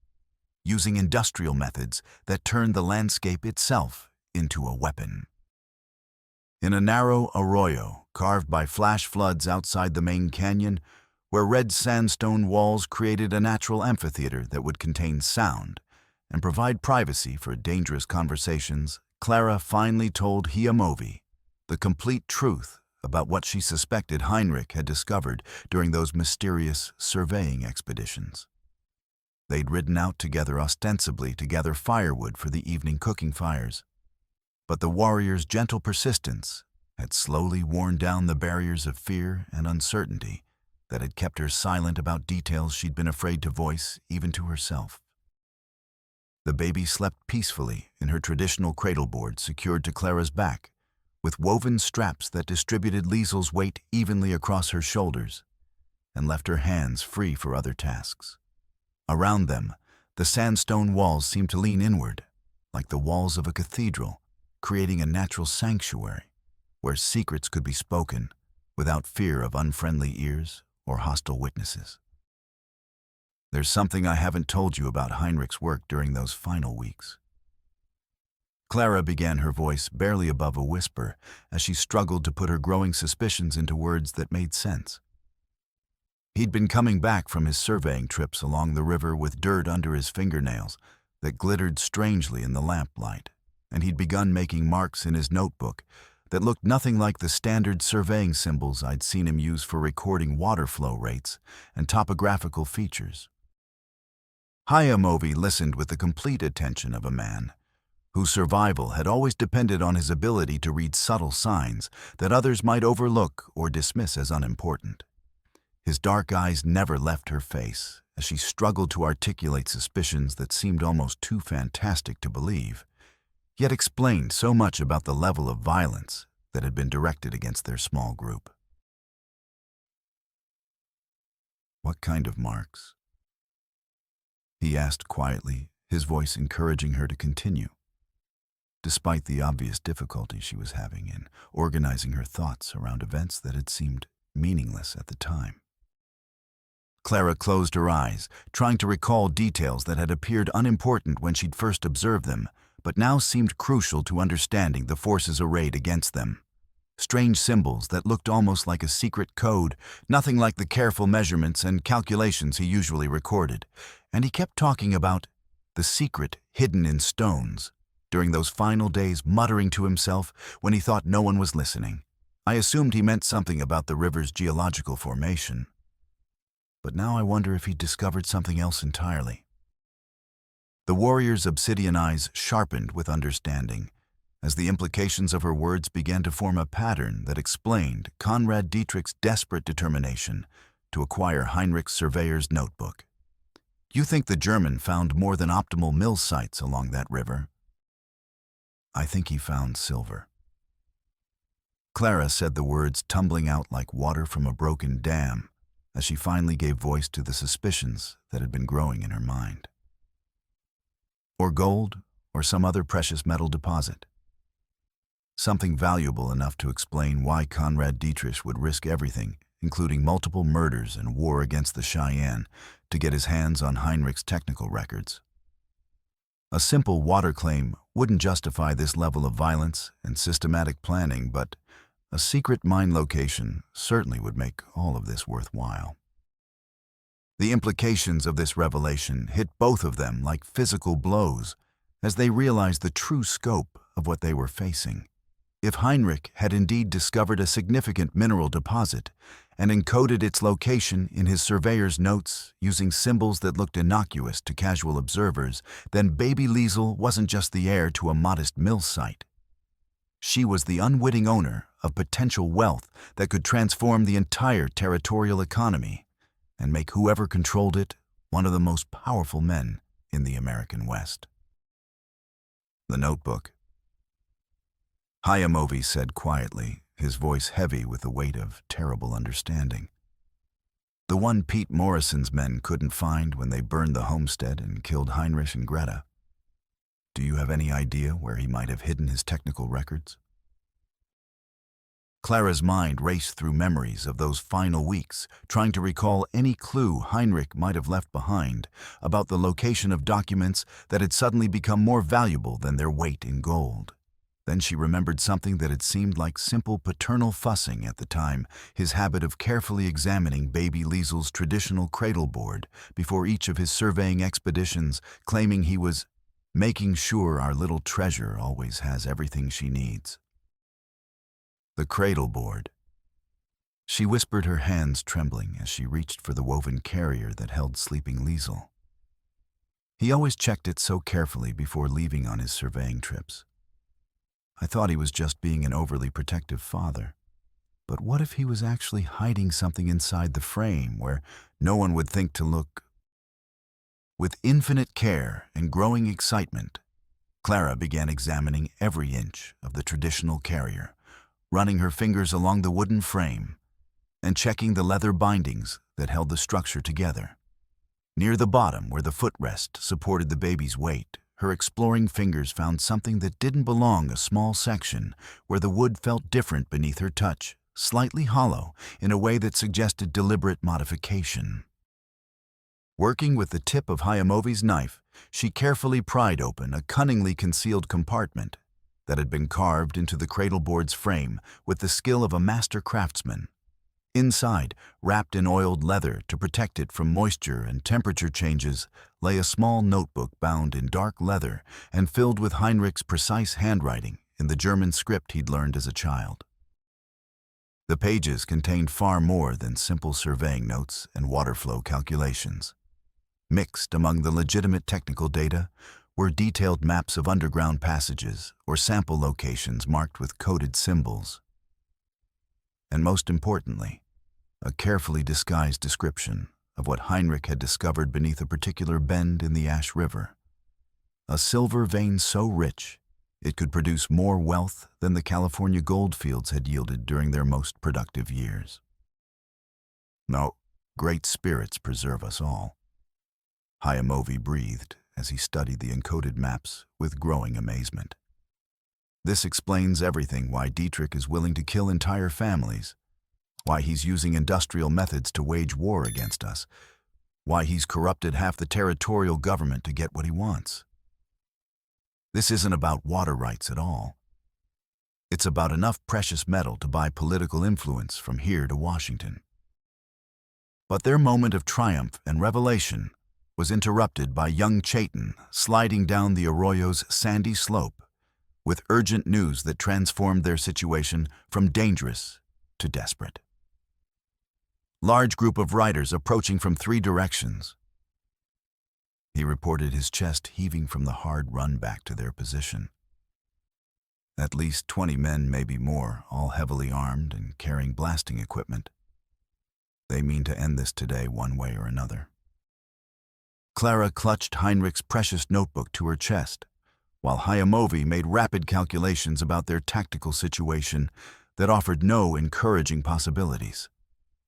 using industrial methods that turned the landscape itself into a weapon. In a narrow arroyo carved by flash floods outside the main canyon, where red sandstone walls created a natural amphitheater that would contain sound and provide privacy for dangerous conversations, Clara finally told Hayamovi the complete truth about what she suspected Heinrich had discovered during those mysterious surveying expeditions. They'd ridden out together ostensibly to gather firewood for the evening cooking fires, but the warrior's gentle persistence had slowly worn down the barriers of fear and uncertainty that had kept her silent about details she'd been afraid to voice even to herself. The baby slept peacefully in her traditional cradleboard secured to Clara's back, with woven straps that distributed Liesel's weight evenly across her shoulders and left her hands free for other tasks. Around them, the sandstone walls seemed to lean inward, like the walls of a cathedral, creating a natural sanctuary where secrets could be spoken without fear of unfriendly ears or hostile witnesses. "There's something I haven't told you about Heinrich's work during those final weeks." Clara began, her voice barely above a whisper, as she struggled to put her growing suspicions into words that made sense. He'd been coming back from his surveying trips along the river with dirt under his fingernails that glittered strangely in the lamplight, and he'd begun making marks in his notebook that looked nothing like the standard surveying symbols I'd seen him use for recording water flow rates and topographical features. Hayamovi listened with the complete attention of a man whose survival had always depended on his ability to read subtle signs that others might overlook or dismiss as unimportant. His dark eyes never left her face as she struggled to articulate suspicions that seemed almost too fantastic to believe, yet explained so much about the level of violence that had been directed against their small group. "What kind of marks?" he asked quietly, his voice encouraging her to continue, despite the obvious difficulty she was having in organizing her thoughts around events that had seemed meaningless at the time. Clara closed her eyes, trying to recall details that had appeared unimportant when she'd first observed them, but now seemed crucial to understanding the forces arrayed against them. Strange symbols that looked almost like a secret code, nothing like the careful measurements and calculations he usually recorded. And he kept talking about the secret hidden in stones during those final days, muttering to himself when he thought no one was listening. I assumed he meant something about the river's geological formation. But now I wonder if he'd discovered something else entirely. The warrior's obsidian eyes sharpened with understanding, as the implications of her words began to form a pattern that explained Conrad Dietrich's desperate determination to acquire Heinrich's surveyor's notebook. "You think the German found more than optimal mill sites along that river?" "I think he found silver." Clara said the words tumbling out like water from a broken dam as she finally gave voice to the suspicions that had been growing in her mind. "Or gold, or some other precious metal deposit. Something valuable enough to explain why Conrad Dietrich would risk everything, including multiple murders and war against the Cheyenne, to get his hands on Heinrich's technical records. A simple water claim wouldn't justify this level of violence and systematic planning, but a secret mine location certainly would make all of this worthwhile." The implications of this revelation hit both of them like physical blows as they realized the true scope of what they were facing. If Heinrich had indeed discovered a significant mineral deposit and encoded its location in his surveyor's notes using symbols that looked innocuous to casual observers, then baby Liesel wasn't just the heir to a modest mill site. She was the unwitting owner of potential wealth that could transform the entire territorial economy and make whoever controlled it one of the most powerful men in the American West. "The notebook," Hayamovi said quietly, his voice heavy with the weight of terrible understanding. "The one Pete Morrison's men couldn't find when they burned the homestead and killed Heinrich and Greta. Do you have any idea where he might have hidden his technical records?" Clara's mind raced through memories of those final weeks, trying to recall any clue Heinrich might have left behind about the location of documents that had suddenly become more valuable than their weight in gold. Then she remembered something that had seemed like simple paternal fussing at the time, his habit of carefully examining baby Liesel's traditional cradle board before each of his surveying expeditions, claiming he was making sure our little treasure always has everything she needs. The cradle board. She whispered, her hands trembling as she reached for the woven carrier that held sleeping Liesel. He always checked it so carefully before leaving on his surveying trips. I thought he was just being an overly protective father. But what if he was actually hiding something inside the frame where no one would think to look? With infinite care and growing excitement, Clara began examining every inch of the traditional carrier, running her fingers along the wooden frame and checking the leather bindings that held the structure together. Near the bottom, where the footrest supported the baby's weight, her exploring fingers found something that didn't belong, a small section where the wood felt different beneath her touch, slightly hollow in a way that suggested deliberate modification. Working with the tip of Hayamovi's knife, she carefully pried open a cunningly concealed compartment that had been carved into the cradleboard's frame with the skill of a master craftsman. Inside, wrapped in oiled leather to protect it from moisture and temperature changes, lay a small notebook bound in dark leather and filled with Heinrich's precise handwriting in the German script he'd learned as a child. The pages contained far more than simple surveying notes and water flow calculations. Mixed among the legitimate technical data were detailed maps of underground passages or sample locations marked with coded symbols. And most importantly, a carefully disguised description of what Heinrich had discovered beneath a particular bend in the Ash River. A silver vein so rich it could produce more wealth than the California goldfields had yielded during their most productive years. No, great spirits preserve us all. Hayamovi breathed as he studied the encoded maps with growing amazement. This explains everything: why Dietrich is willing to kill entire families, why he's using industrial methods to wage war against us, why he's corrupted half the territorial government to get what he wants. This isn't about water rights at all. It's about enough precious metal to buy political influence from here to Washington. But their moment of triumph and revelation was interrupted by young Cheyenne sliding down the arroyo's sandy slope with urgent news that transformed their situation from dangerous to desperate. Large group of riders approaching from 3 directions. He reported, his chest heaving from the hard run back to their position. At least 20 men, maybe more, all heavily armed and carrying blasting equipment. They mean to end this today one way or another. Clara clutched Heinrich's precious notebook to her chest, while Hayamovi made rapid calculations about their tactical situation that offered no encouraging possibilities.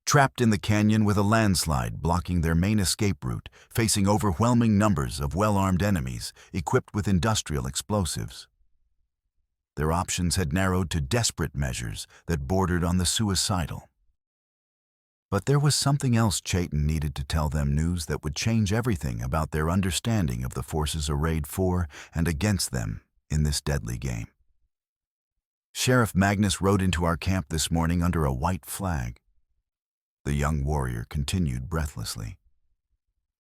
Trapped in the canyon with a landslide blocking their main escape route, facing overwhelming numbers of well-armed enemies equipped with industrial explosives. Their options had narrowed to desperate measures that bordered on the suicidal. But there was something else Cheyenne needed to tell them, news that would change everything about their understanding of the forces arrayed for and against them in this deadly game. Sheriff Magnus rode into our camp this morning under a white flag. The young warrior continued breathlessly.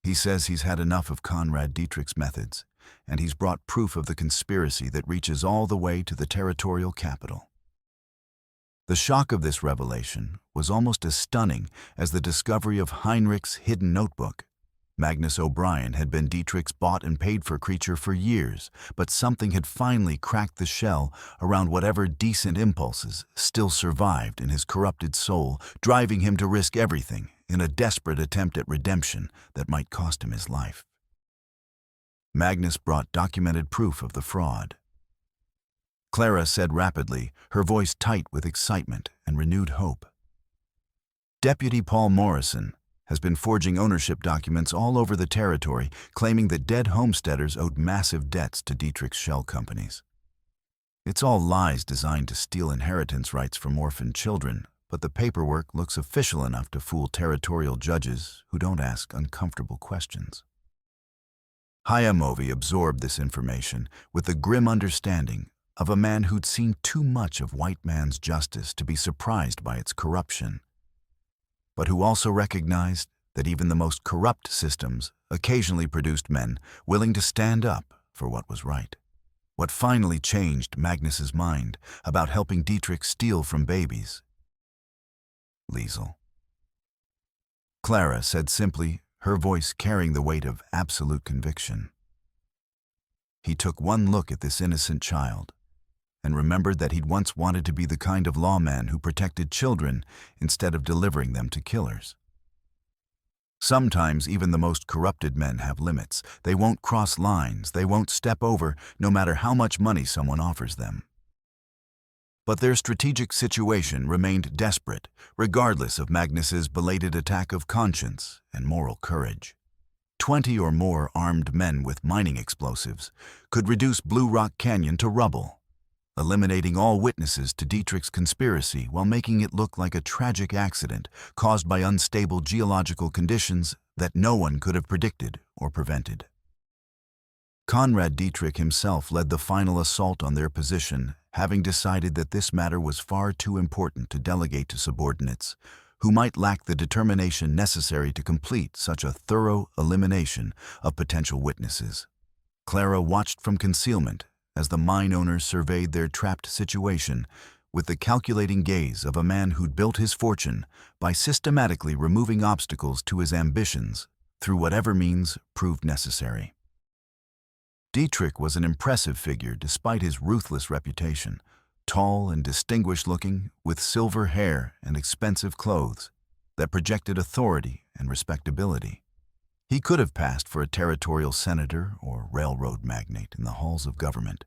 He says he's had enough of Conrad Dietrich's methods, and he's brought proof of the conspiracy that reaches all the way to the territorial capital. The shock of this revelation was almost as stunning as the discovery of Heinrich's hidden notebook. Magnus O'Brien had been Dietrich's bought and paid for creature for years, but something had finally cracked the shell around whatever decent impulses still survived in his corrupted soul, driving him to risk everything in a desperate attempt at redemption that might cost him his life. Magnus brought documented proof of the fraud. Clara said rapidly, her voice tight with excitement and renewed hope. Deputy Paul Morrison has been forging ownership documents all over the territory, claiming that dead homesteaders owed massive debts to Dietrich's shell companies. It's all lies designed to steal inheritance rights from orphaned children, but the paperwork looks official enough to fool territorial judges who don't ask uncomfortable questions. Hayamovi absorbed this information with the grim understanding of a man who'd seen too much of white man's justice to be surprised by its corruption, but who also recognized that even the most corrupt systems occasionally produced men willing to stand up for what was right. What finally changed Magnus's mind about helping Dietrich steal from babies? Liesel. Clara said simply, her voice carrying the weight of absolute conviction. He took one look at this innocent child and remembered that he'd once wanted to be the kind of lawman who protected children instead of delivering them to killers. Sometimes even the most corrupted men have limits. They won't cross lines, they won't step over, no matter how much money someone offers them. But their strategic situation remained desperate, regardless of Magnus's belated attack of conscience and moral courage. 20 or more armed men with mining explosives could reduce Blue Rock Canyon to rubble, eliminating all witnesses to Dietrich's conspiracy while making it look like a tragic accident caused by unstable geological conditions that no one could have predicted or prevented. Conrad Dietrich himself led the final assault on their position, having decided that this matter was far too important to delegate to subordinates who might lack the determination necessary to complete such a thorough elimination of potential witnesses. Clara watched from concealment as the mine owners surveyed their trapped situation with the calculating gaze of a man who'd built his fortune by systematically removing obstacles to his ambitions through whatever means proved necessary. Dietrich was an impressive figure despite his ruthless reputation, tall and distinguished-looking, with silver hair and expensive clothes that projected authority and respectability. He could have passed for a territorial senator or railroad magnate in the halls of government,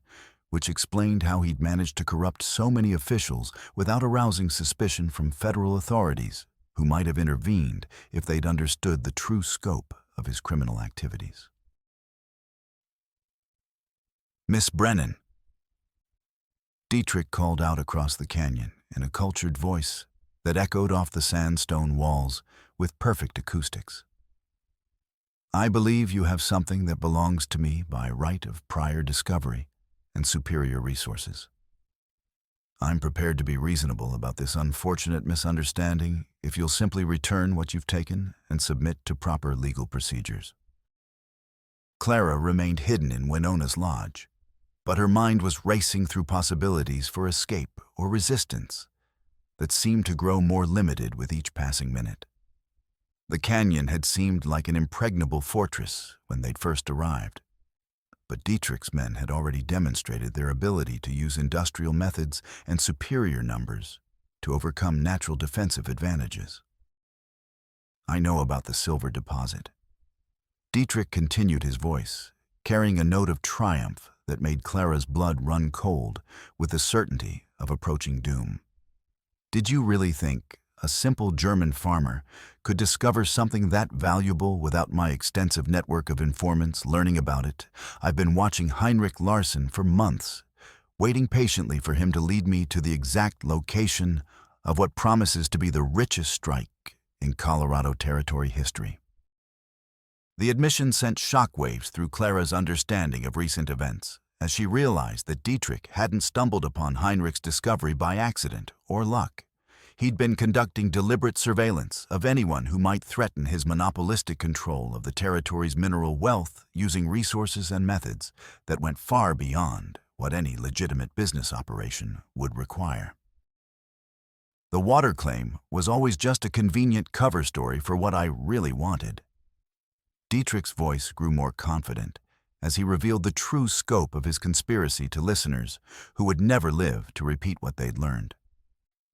which explained how he'd managed to corrupt so many officials without arousing suspicion from federal authorities who might have intervened if they'd understood the true scope of his criminal activities. "Miss Brennan," Dietrich called out across the canyon in a cultured voice that echoed off the sandstone walls with perfect acoustics. "I believe you have something that belongs to me by right of prior discovery and superior resources. I'm prepared to be reasonable about this unfortunate misunderstanding if you'll simply return what you've taken and submit to proper legal procedures." Clara remained hidden in Winona's lodge, but her mind was racing through possibilities for escape or resistance that seemed to grow more limited with each passing minute. The canyon had seemed like an impregnable fortress when they'd first arrived, but Dietrich's men had already demonstrated their ability to use industrial methods and superior numbers to overcome natural defensive advantages. "I know about the silver deposit." Dietrich continued his voice, carrying a note of triumph that made Clara's blood run cold with the certainty of approaching doom. "Did you really think a simple German farmer could discover something that valuable without my extensive network of informants learning about it? I've been watching Heinrich Larsen for months, waiting patiently for him to lead me to the exact location of what promises to be the richest strike in Colorado Territory history." The admission sent shockwaves through Clara's understanding of recent events, as she realized that Dietrich hadn't stumbled upon Heinrich's discovery by accident or luck. He'd been conducting deliberate surveillance of anyone who might threaten his monopolistic control of the territory's mineral wealth using resources and methods that went far beyond what any legitimate business operation would require. The water claim was always just a convenient cover story for what I really wanted. Dietrich's voice grew more confident as he revealed the true scope of his conspiracy to listeners who would never live to repeat what they'd learned.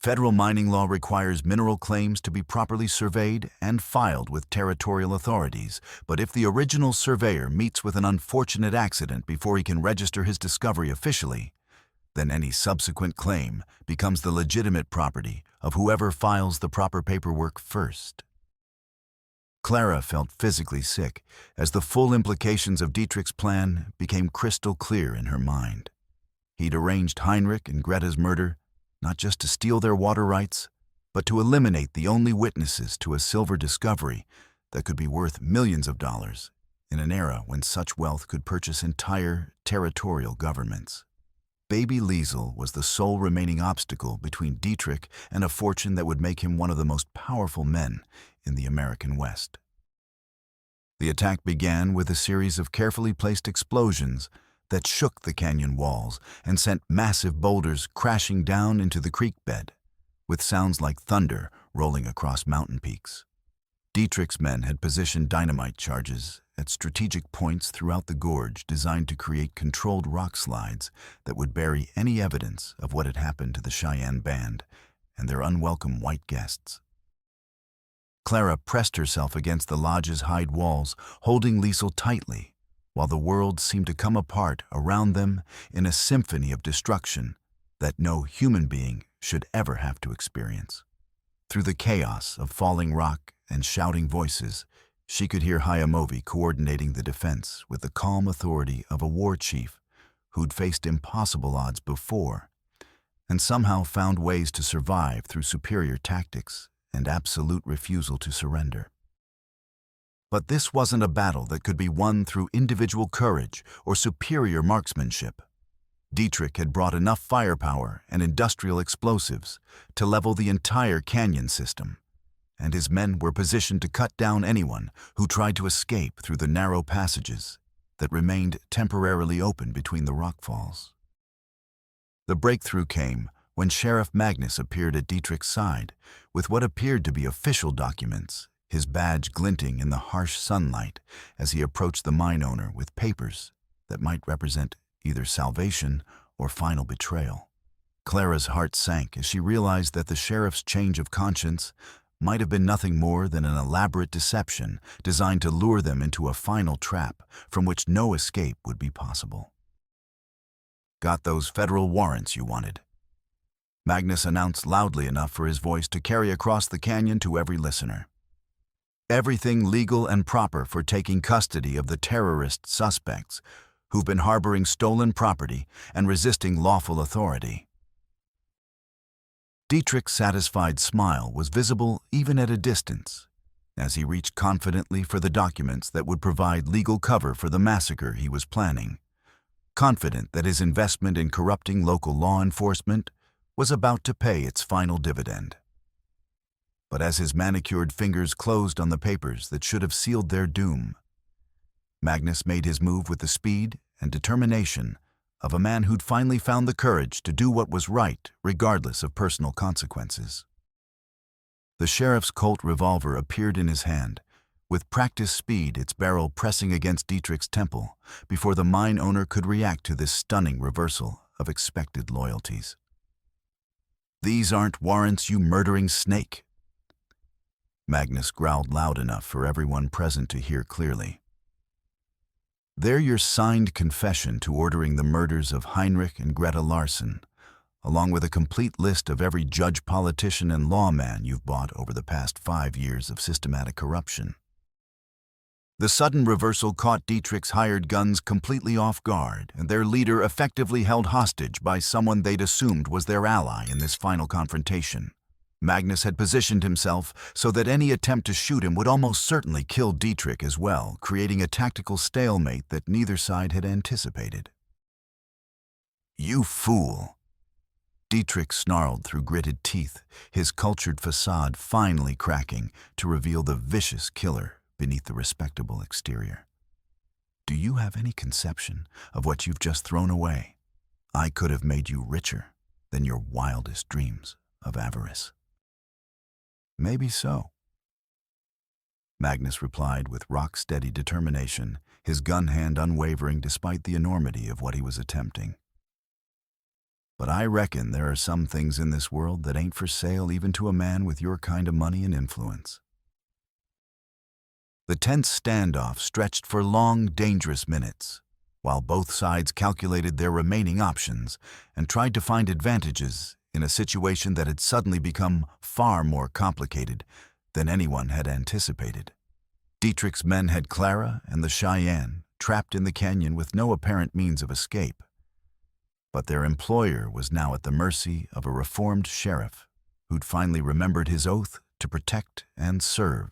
Federal mining law requires mineral claims to be properly surveyed and filed with territorial authorities, but if the original surveyor meets with an unfortunate accident before he can register his discovery officially, then any subsequent claim becomes the legitimate property of whoever files the proper paperwork first. Clara felt physically sick as the full implications of Dietrich's plan became crystal clear in her mind. He'd arranged Heinrich and Greta's murder not just to steal their water rights, but to eliminate the only witnesses to a silver discovery that could be worth millions of dollars in an era when such wealth could purchase entire territorial governments. Baby Liesel was the sole remaining obstacle between Dietrich and a fortune that would make him one of the most powerful men in the American West. The attack began with a series of carefully placed explosions that shook the canyon walls and sent massive boulders crashing down into the creek bed, with sounds like thunder rolling across mountain peaks. Dietrich's men had positioned dynamite charges at strategic points throughout the gorge designed to create controlled rock slides that would bury any evidence of what had happened to the Cheyenne band and their unwelcome white guests. Clara pressed herself against the lodge's hide walls, holding Liesel tightly, while the world seemed to come apart around them in a symphony of destruction that no human being should ever have to experience. Through the chaos of falling rock and shouting voices, she could hear Hayamovi coordinating the defense with the calm authority of a war chief who'd faced impossible odds before and somehow found ways to survive through superior tactics and absolute refusal to surrender. But this wasn't a battle that could be won through individual courage or superior marksmanship. Dietrich had brought enough firepower and industrial explosives to level the entire canyon system, and his men were positioned to cut down anyone who tried to escape through the narrow passages that remained temporarily open between the rock falls. The breakthrough came when Sheriff Magnus appeared at Dietrich's side with what appeared to be official documents, his badge glinting in the harsh sunlight as he approached the mine owner with papers that might represent either salvation or final betrayal. Clara's heart sank as she realized that the sheriff's change of conscience might have been nothing more than an elaborate deception designed to lure them into a final trap from which no escape would be possible. "Got those federal warrants you wanted?" Magnus announced loudly enough for his voice to carry across the canyon to every listener. "Everything legal and proper for taking custody of the terrorist suspects who've been harboring stolen property and resisting lawful authority." Dietrich's satisfied smile was visible even at a distance as he reached confidently for the documents that would provide legal cover for the massacre he was planning, confident that his investment in corrupting local law enforcement was about to pay its final dividend. But as his manicured fingers closed on the papers that should have sealed their doom, Magnus made his move with the speed and determination of a man who'd finally found the courage to do what was right regardless of personal consequences. The sheriff's Colt revolver appeared in his hand, with practiced speed its barrel pressing against Dietrich's temple before the mine owner could react to this stunning reversal of expected loyalties. "These aren't warrants, you murdering snake!" Magnus growled loud enough for everyone present to hear clearly. "They're your signed confession to ordering the murders of Heinrich and Greta Larson, along with a complete list of every judge, politician, and lawman you've bought over the past 5 years of systematic corruption." The sudden reversal caught Dietrich's hired guns completely off guard, and their leader effectively held hostage by someone they'd assumed was their ally in this final confrontation. Magnus had positioned himself so that any attempt to shoot him would almost certainly kill Dietrich as well, creating a tactical stalemate that neither side had anticipated. "You fool!" Dietrich snarled through gritted teeth, his cultured facade finally cracking to reveal the vicious killer beneath the respectable exterior. "Do you have any conception of what you've just thrown away? I could have made you richer than your wildest dreams of avarice." "Maybe so," Magnus replied with rock-steady determination, his gun hand unwavering despite the enormity of what he was attempting. "But I reckon there are some things in this world that ain't for sale even to a man with your kind of money and influence." The tense standoff stretched for long, dangerous minutes, while both sides calculated their remaining options and tried to find advantages in a situation that had suddenly become far more complicated than anyone had anticipated. Dietrich's men had Clara and the Cheyenne trapped in the canyon with no apparent means of escape. But their employer was now at the mercy of a reformed sheriff who'd finally remembered his oath to protect and serve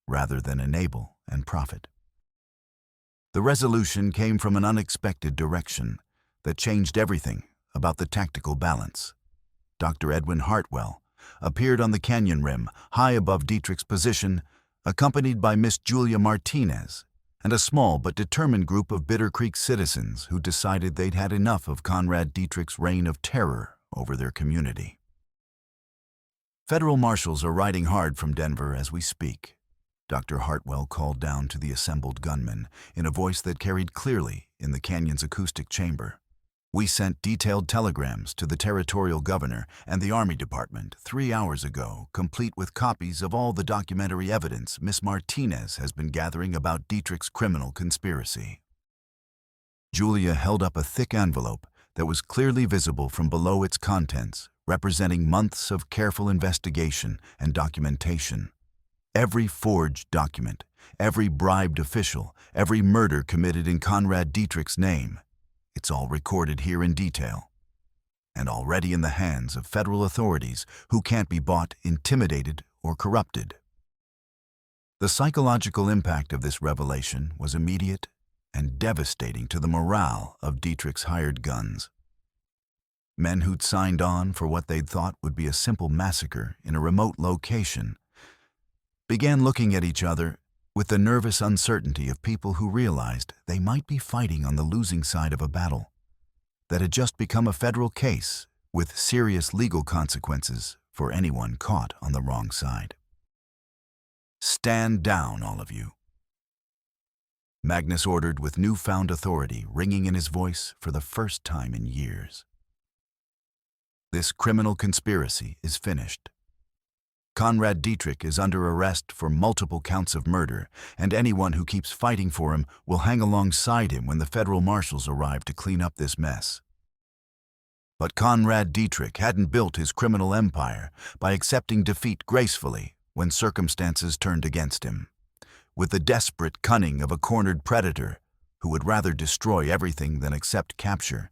rather than enable and profit. The resolution came from an unexpected direction that changed everything about the tactical balance. Dr. Edwin Hartwell appeared on the canyon rim, high above Dietrich's position, accompanied by Miss Julia Martinez and a small but determined group of Bitter Creek citizens who decided they'd had enough of Conrad Dietrich's reign of terror over their community. "Federal marshals are riding hard from Denver as we speak," Dr. Hartwell called down to the assembled gunmen in a voice that carried clearly in the canyon's acoustic chamber. "We sent detailed telegrams to the territorial governor and the Army Department 3 hours ago, complete with copies of all the documentary evidence Miss Martinez has been gathering about Dietrich's criminal conspiracy." Julia held up a thick envelope that was clearly visible from below its contents, representing months of careful investigation and documentation. Every forged document, every bribed official, every murder committed in Conrad Dietrich's name. It's all recorded here in detail, and already in the hands of federal authorities who can't be bought, intimidated, or corrupted. The psychological impact of this revelation was immediate and devastating to the morale of Dietrich's hired guns. Men who'd signed on for what they'd thought would be a simple massacre in a remote location began looking at each other with the nervous uncertainty of people who realized they might be fighting on the losing side of a battle that had just become a federal case with serious legal consequences for anyone caught on the wrong side. "Stand down, all of you," Magnus ordered with newfound authority ringing in his voice for the first time in years. "This criminal conspiracy is finished. Conrad Dietrich is under arrest for multiple counts of murder, and anyone who keeps fighting for him will hang alongside him when the federal marshals arrive to clean up this mess." But Conrad Dietrich hadn't built his criminal empire by accepting defeat gracefully when circumstances turned against him. With the desperate cunning of a cornered predator who would rather destroy everything than accept capture,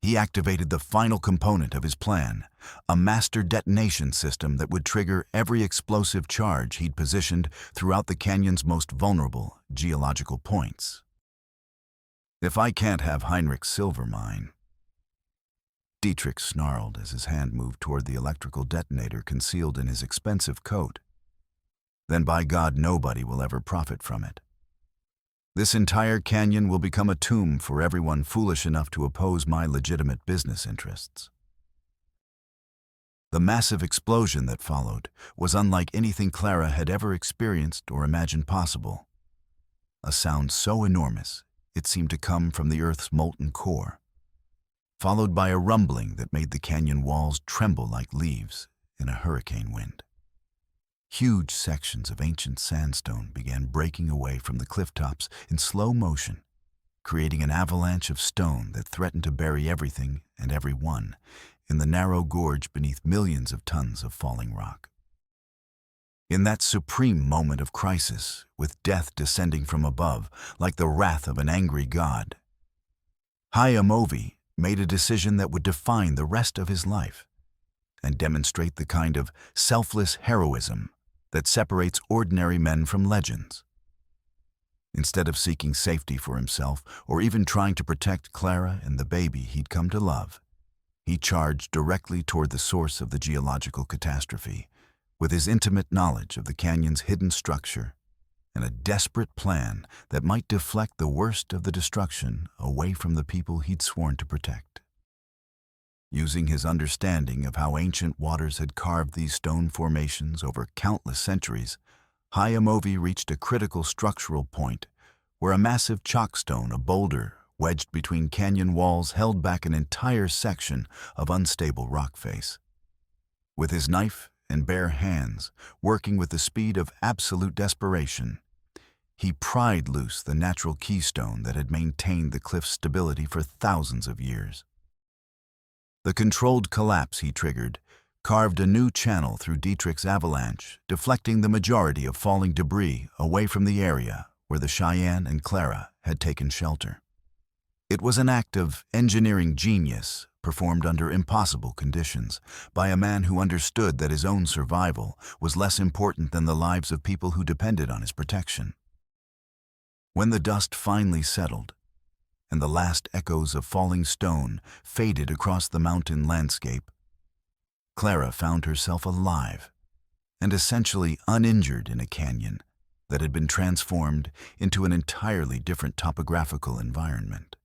he activated the final component of his plan, a master detonation system that would trigger every explosive charge he'd positioned throughout the canyon's most vulnerable geological points. "If I can't have Heinrich's silver mine," Dietrich snarled as his hand moved toward the electrical detonator concealed in his expensive coat, "then by God nobody will ever profit from it. This entire canyon will become a tomb for everyone foolish enough to oppose my legitimate business interests." The massive explosion that followed was unlike anything Clara had ever experienced or imagined possible. A sound so enormous it seemed to come from the Earth's molten core, followed by a rumbling that made the canyon walls tremble like leaves in a hurricane wind. Huge sections of ancient sandstone began breaking away from the cliff tops in slow motion, creating an avalanche of stone that threatened to bury everything and everyone in the narrow gorge beneath millions of tons of falling rock. In that supreme moment of crisis, with death descending from above like the wrath of an angry god, Hayamovi made a decision that would define the rest of his life and demonstrate the kind of selfless heroism that separates ordinary men from legends. Instead of seeking safety for himself or even trying to protect Clara and the baby he'd come to love, he charged directly toward the source of the geological catastrophe, with his intimate knowledge of the canyon's hidden structure and a desperate plan that might deflect the worst of the destruction away from the people he'd sworn to protect. Using his understanding of how ancient waters had carved these stone formations over countless centuries, Hayamovi reached a critical structural point where a massive chockstone, a boulder wedged between canyon walls, held back an entire section of unstable rock face. With his knife and bare hands, working with the speed of absolute desperation, he pried loose the natural keystone that had maintained the cliff's stability for thousands of years. The controlled collapse he triggered carved a new channel through Dietrich's avalanche, deflecting the majority of falling debris away from the area where the Cheyenne and Clara had taken shelter. It was an act of engineering genius performed under impossible conditions by a man who understood that his own survival was less important than the lives of people who depended on his protection. When the dust finally settled, and the last echoes of falling stone faded across the mountain landscape, Clara found herself alive and essentially uninjured in a canyon that had been transformed into an entirely different topographical environment.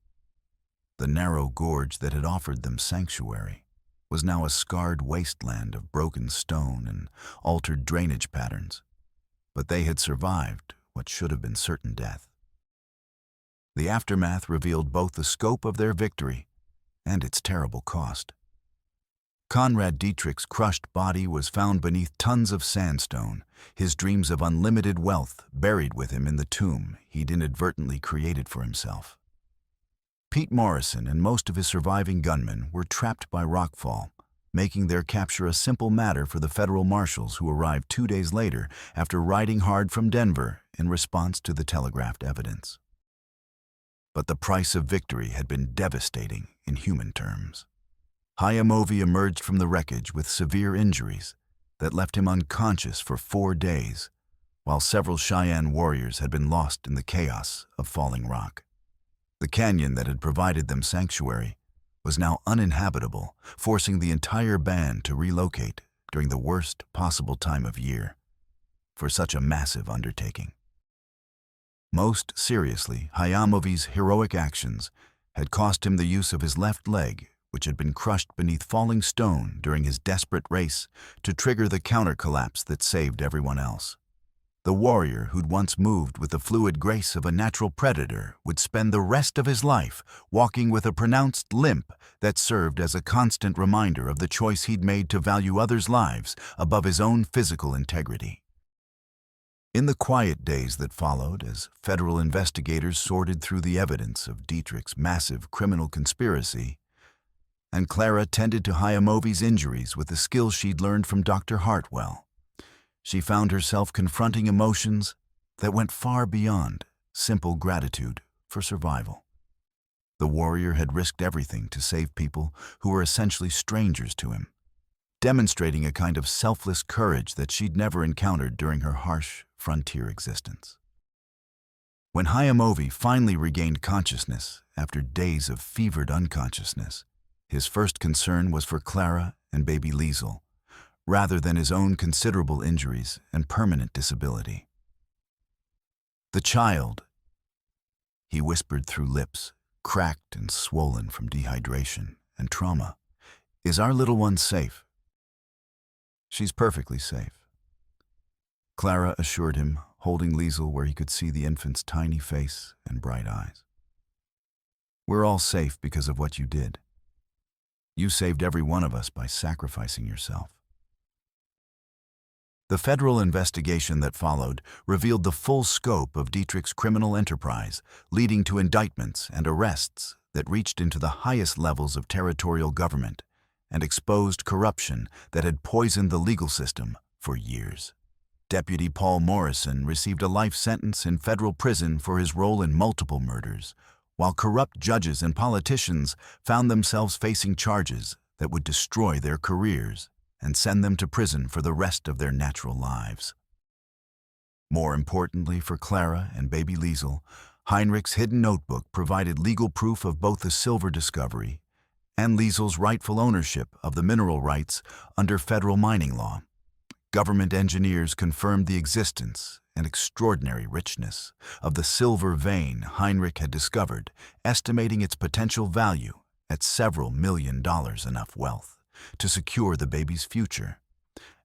The narrow gorge that had offered them sanctuary was now a scarred wasteland of broken stone and altered drainage patterns, but they had survived what should have been certain death. The aftermath revealed both the scope of their victory and its terrible cost. Conrad Dietrich's crushed body was found beneath tons of sandstone, his dreams of unlimited wealth buried with him in the tomb he'd inadvertently created for himself. Pete Morrison and most of his surviving gunmen were trapped by rockfall, making their capture a simple matter for the federal marshals who arrived 2 days later after riding hard from Denver in response to the telegraphed evidence. But the price of victory had been devastating in human terms. Hayamovi emerged from the wreckage with severe injuries that left him unconscious for 4 days, while several Cheyenne warriors had been lost in the chaos of falling rock. The canyon that had provided them sanctuary was now uninhabitable, forcing the entire band to relocate during the worst possible time of year for such a massive undertaking. Most seriously, Hayamovi's heroic actions had cost him the use of his left leg, which had been crushed beneath falling stone during his desperate race to trigger the counter-collapse that saved everyone else. The warrior who'd once moved with the fluid grace of a natural predator would spend the rest of his life walking with a pronounced limp that served as a constant reminder of the choice he'd made to value others' lives above his own physical integrity. In the quiet days that followed, as federal investigators sorted through the evidence of Dietrich's massive criminal conspiracy, and Clara tended to Hayamovi's injuries with the skills she'd learned from Dr. Hartwell, she found herself confronting emotions that went far beyond simple gratitude for survival. The warrior had risked everything to save people who were essentially strangers to him, demonstrating a kind of selfless courage that she'd never encountered during her harsh frontier existence. When Hayamovi finally regained consciousness after days of fevered unconsciousness, his first concern was for Clara and baby Liesel, rather than his own considerable injuries and permanent disability. "The child," he whispered through lips cracked and swollen from dehydration and trauma, "is our little one safe?" "She's perfectly safe," Clara assured him, holding Liesel where he could see the infant's tiny face and bright eyes. "We're all safe because of what you did. You saved every one of us by sacrificing yourself." The federal investigation that followed revealed the full scope of Dietrich's criminal enterprise, leading to indictments and arrests that reached into the highest levels of territorial government and exposed corruption that had poisoned the legal system for years. Deputy Paul Morrison received a life sentence in federal prison for his role in multiple murders, while corrupt judges and politicians found themselves facing charges that would destroy their careers and send them to prison for the rest of their natural lives. More importantly for Clara and baby Liesel, Heinrich's hidden notebook provided legal proof of both the silver discovery and Liesel's rightful ownership of the mineral rights under federal mining law. Government engineers confirmed the existence and extraordinary richness of the silver vein Heinrich had discovered, estimating its potential value at several $1 million, enough wealth to secure the baby's future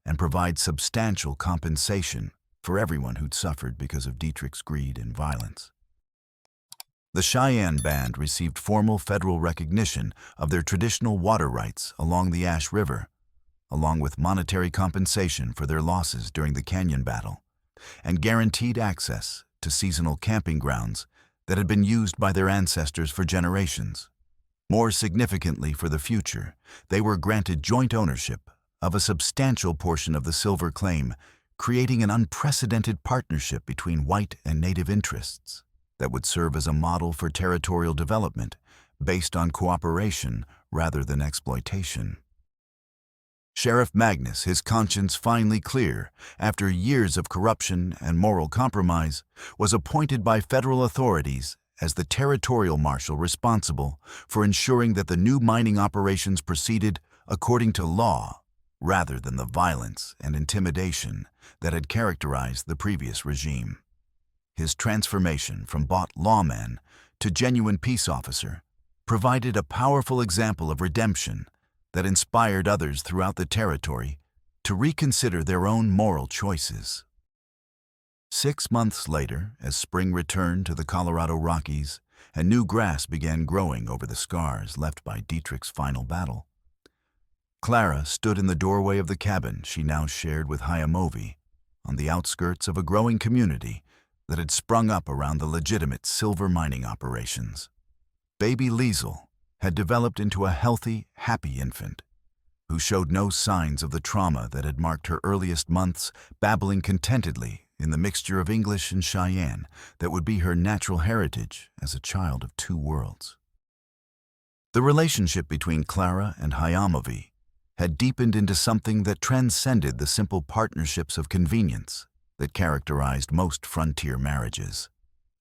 and provide substantial compensation for everyone who'd suffered because of Dietrich's greed and violence. The Cheyenne band received formal federal recognition of their traditional water rights along the Ash River, along with monetary compensation for their losses during the Canyon Battle, and guaranteed access to seasonal camping grounds that had been used by their ancestors for generations. More significantly for the future, they were granted joint ownership of a substantial portion of the silver claim, creating an unprecedented partnership between white and native interests that would serve as a model for territorial development based on cooperation rather than exploitation. Sheriff Magnus, his conscience finally clear after years of corruption and moral compromise, was appointed by federal authorities as the territorial marshal responsible for ensuring that the new mining operations proceeded according to law rather than the violence and intimidation that had characterized the previous regime. His transformation from bought lawman to genuine peace officer provided a powerful example of redemption that inspired others throughout the territory to reconsider their own moral choices. 6 months later, as spring returned to the Colorado Rockies and new grass began growing over the scars left by Dietrich's final battle, Clara stood in the doorway of the cabin she now shared with Hayamovi on the outskirts of a growing community that had sprung up around the legitimate silver mining operations. Baby Liesel had developed into a healthy, happy infant who showed no signs of the trauma that had marked her earliest months, babbling contentedly in the mixture of English and Cheyenne that would be her natural heritage as a child of two worlds. The relationship between Clara and Hayamovi had deepened into something that transcended the simple partnerships of convenience that characterized most frontier marriages.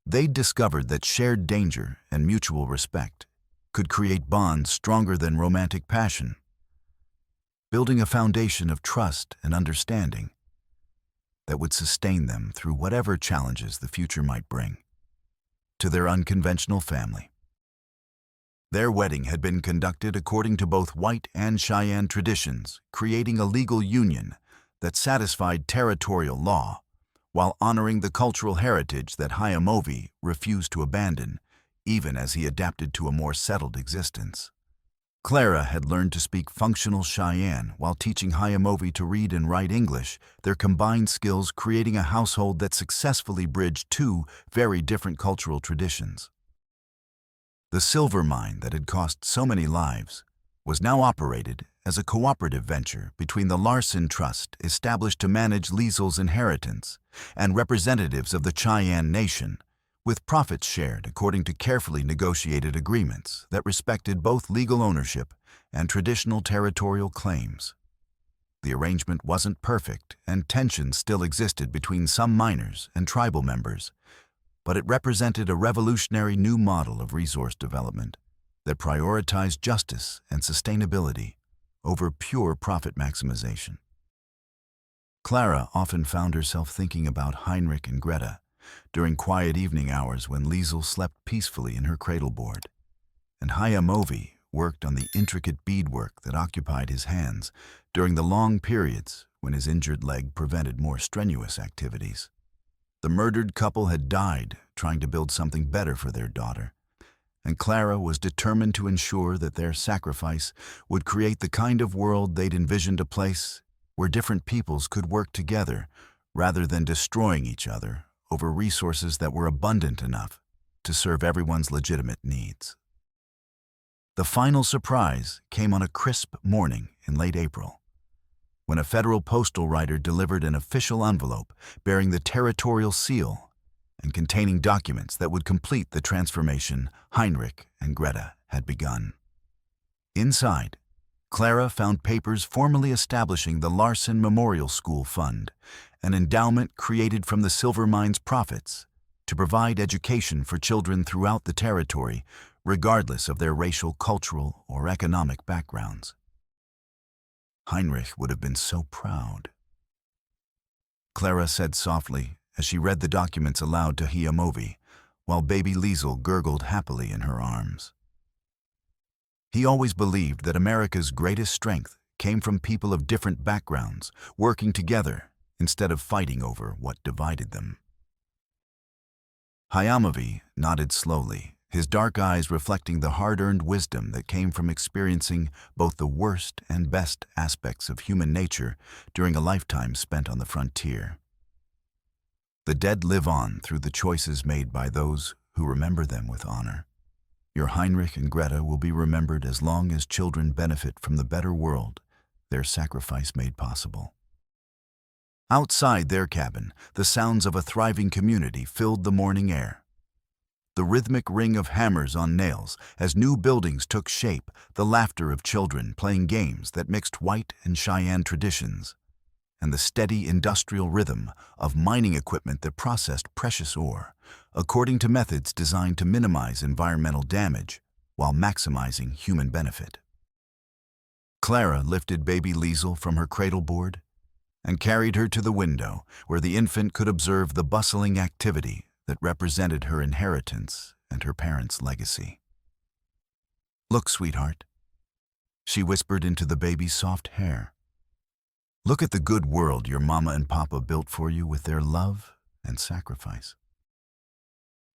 They'd discovered that shared danger and mutual respect could create bonds stronger than romantic passion, building a foundation of trust and understanding that would sustain them through whatever challenges the future might bring. to their unconventional family. Their wedding had been conducted according to both white and Cheyenne traditions, creating a legal union that satisfied territorial law, while honoring the cultural heritage that Hayamovi refused to abandon, even as he adapted to a more settled existence. Clara had learned to speak functional Cheyenne while teaching Hayamovi to read and write English, their combined skills creating a household that successfully bridged two very different cultural traditions. The silver mine that had cost so many lives was now operated as a cooperative venture between the Larson Trust, established to manage Liesel's inheritance, and representatives of the Cheyenne Nation, with profits shared according to carefully negotiated agreements that respected both legal ownership and traditional territorial claims. The arrangement wasn't perfect, and tensions still existed between some miners and tribal members, but it represented a revolutionary new model of resource development that prioritized justice and sustainability over pure profit maximization. Clara often found herself thinking about Heinrich and Greta during quiet evening hours when Liesel slept peacefully in her cradleboard, and Hayamovi worked on the intricate beadwork that occupied his hands during the long periods when his injured leg prevented more strenuous activities. The murdered couple had died trying to build something better for their daughter, and Clara was determined to ensure that their sacrifice would create the kind of world they'd envisioned, a place where different peoples could work together rather than destroying each other over resources that were abundant enough to serve everyone's legitimate needs. The final surprise came on a crisp morning in late April, when a federal postal rider delivered an official envelope bearing the territorial seal and containing documents that would complete the transformation Heinrich and Greta had begun. Inside, Clara found papers formally establishing the Larson Memorial School Fund, an endowment created from the silver mine's profits to provide education for children throughout the territory, regardless of their racial, cultural, or economic backgrounds. Heinrich would have been so proud. Clara said softly as she read the documents aloud to Hayamovi, while baby Liesel gurgled happily in her arms. He always believed that America's greatest strength came from people of different backgrounds working together instead of fighting over what divided them. Hayamovi nodded slowly, his dark eyes reflecting the hard-earned wisdom that came from experiencing both the worst and best aspects of human nature during a lifetime spent on the frontier. The dead live on through the choices made by those who remember them with honor. Your Heinrich and Greta will be remembered as long as children benefit from the better world their sacrifice made possible. Outside their cabin, the sounds of a thriving community filled the morning air. The rhythmic ring of hammers on nails as new buildings took shape, the laughter of children playing games that mixed white and Cheyenne traditions, and the steady industrial rhythm of mining equipment that processed precious ore, according to methods designed to minimize environmental damage while maximizing human benefit. Clara lifted baby Liesel from her cradleboard and carried her to the window where the infant could observe the bustling activity that represented her inheritance and her parents' legacy. "Look, sweetheart," she whispered into the baby's soft hair. "Look at the good world your mama and papa built for you with their love and sacrifice."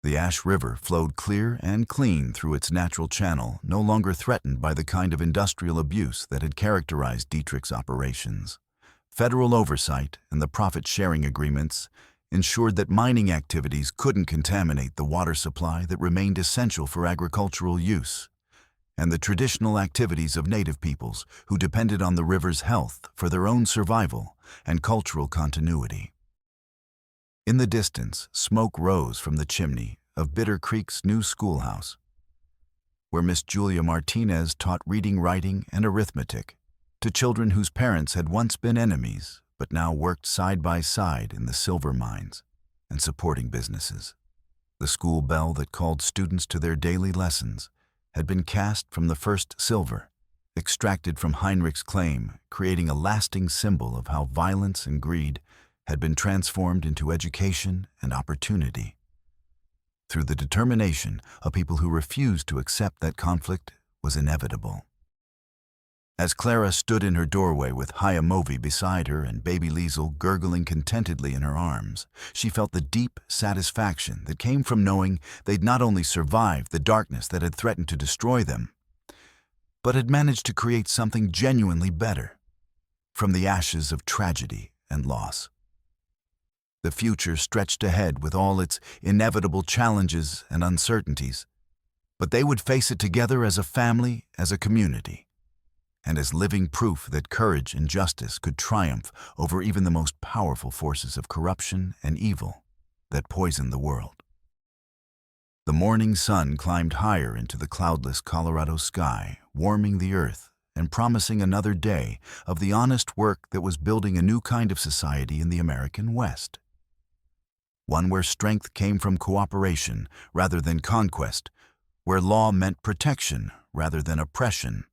The Ash River flowed clear and clean through its natural channel, no longer threatened by the kind of industrial abuse that had characterized Dietrich's operations. Federal oversight and the profit-sharing agreements ensured that mining activities couldn't contaminate the water supply that remained essential for agricultural use, and the traditional activities of native peoples who depended on the river's health for their own survival and cultural continuity. In the distance, smoke rose from the chimney of Bitter Creek's new schoolhouse, where Miss Julia Martinez taught reading, writing, and arithmetic to children whose parents had once been enemies but now worked side by side in the silver mines and supporting businesses. The school bell that called students to their daily lessons had been cast from the first silver, extracted from Heinrich's claim, creating a lasting symbol of how violence and greed had been transformed into education and opportunity. through the determination of people who refused to accept that conflict was inevitable. As Clara stood in her doorway with Hayamovi beside her and baby Liesel gurgling contentedly in her arms, she felt the deep satisfaction that came from knowing they'd not only survived the darkness that had threatened to destroy them, but had managed to create something genuinely better from the ashes of tragedy and loss. The future stretched ahead with all its inevitable challenges and uncertainties, but they would face it together as a family, as a community, and as living proof that courage and justice could triumph over even the most powerful forces of corruption and evil that poison the world. The morning sun climbed higher into the cloudless Colorado sky, warming the earth and promising another day of the honest work that was building a new kind of society in the American West. One where strength came from cooperation rather than conquest, where law meant protection rather than oppression,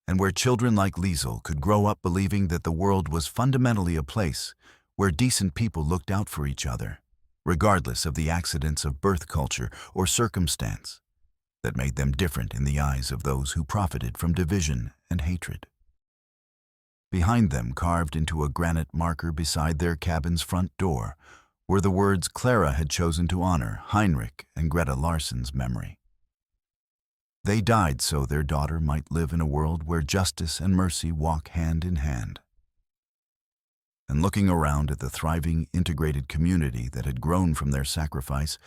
and where children like Liesel could grow up believing that the world was fundamentally a place where decent people looked out for each other, regardless of the accidents of birth culture or circumstance that made them different in the eyes of those who profited from division and hatred. Behind them, carved into a granite marker beside their cabin's front door, were the words Clara had chosen to honor Heinrich and Greta Larsson's memory. They died so their daughter might live in a world where justice and mercy walk hand in hand. And looking around at the thriving, integrated community that had grown from their sacrifice,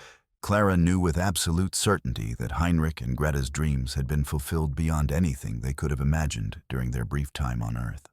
Clara knew with absolute certainty that Heinrich and Greta's dreams had been fulfilled beyond anything they could have imagined during their brief time on Earth.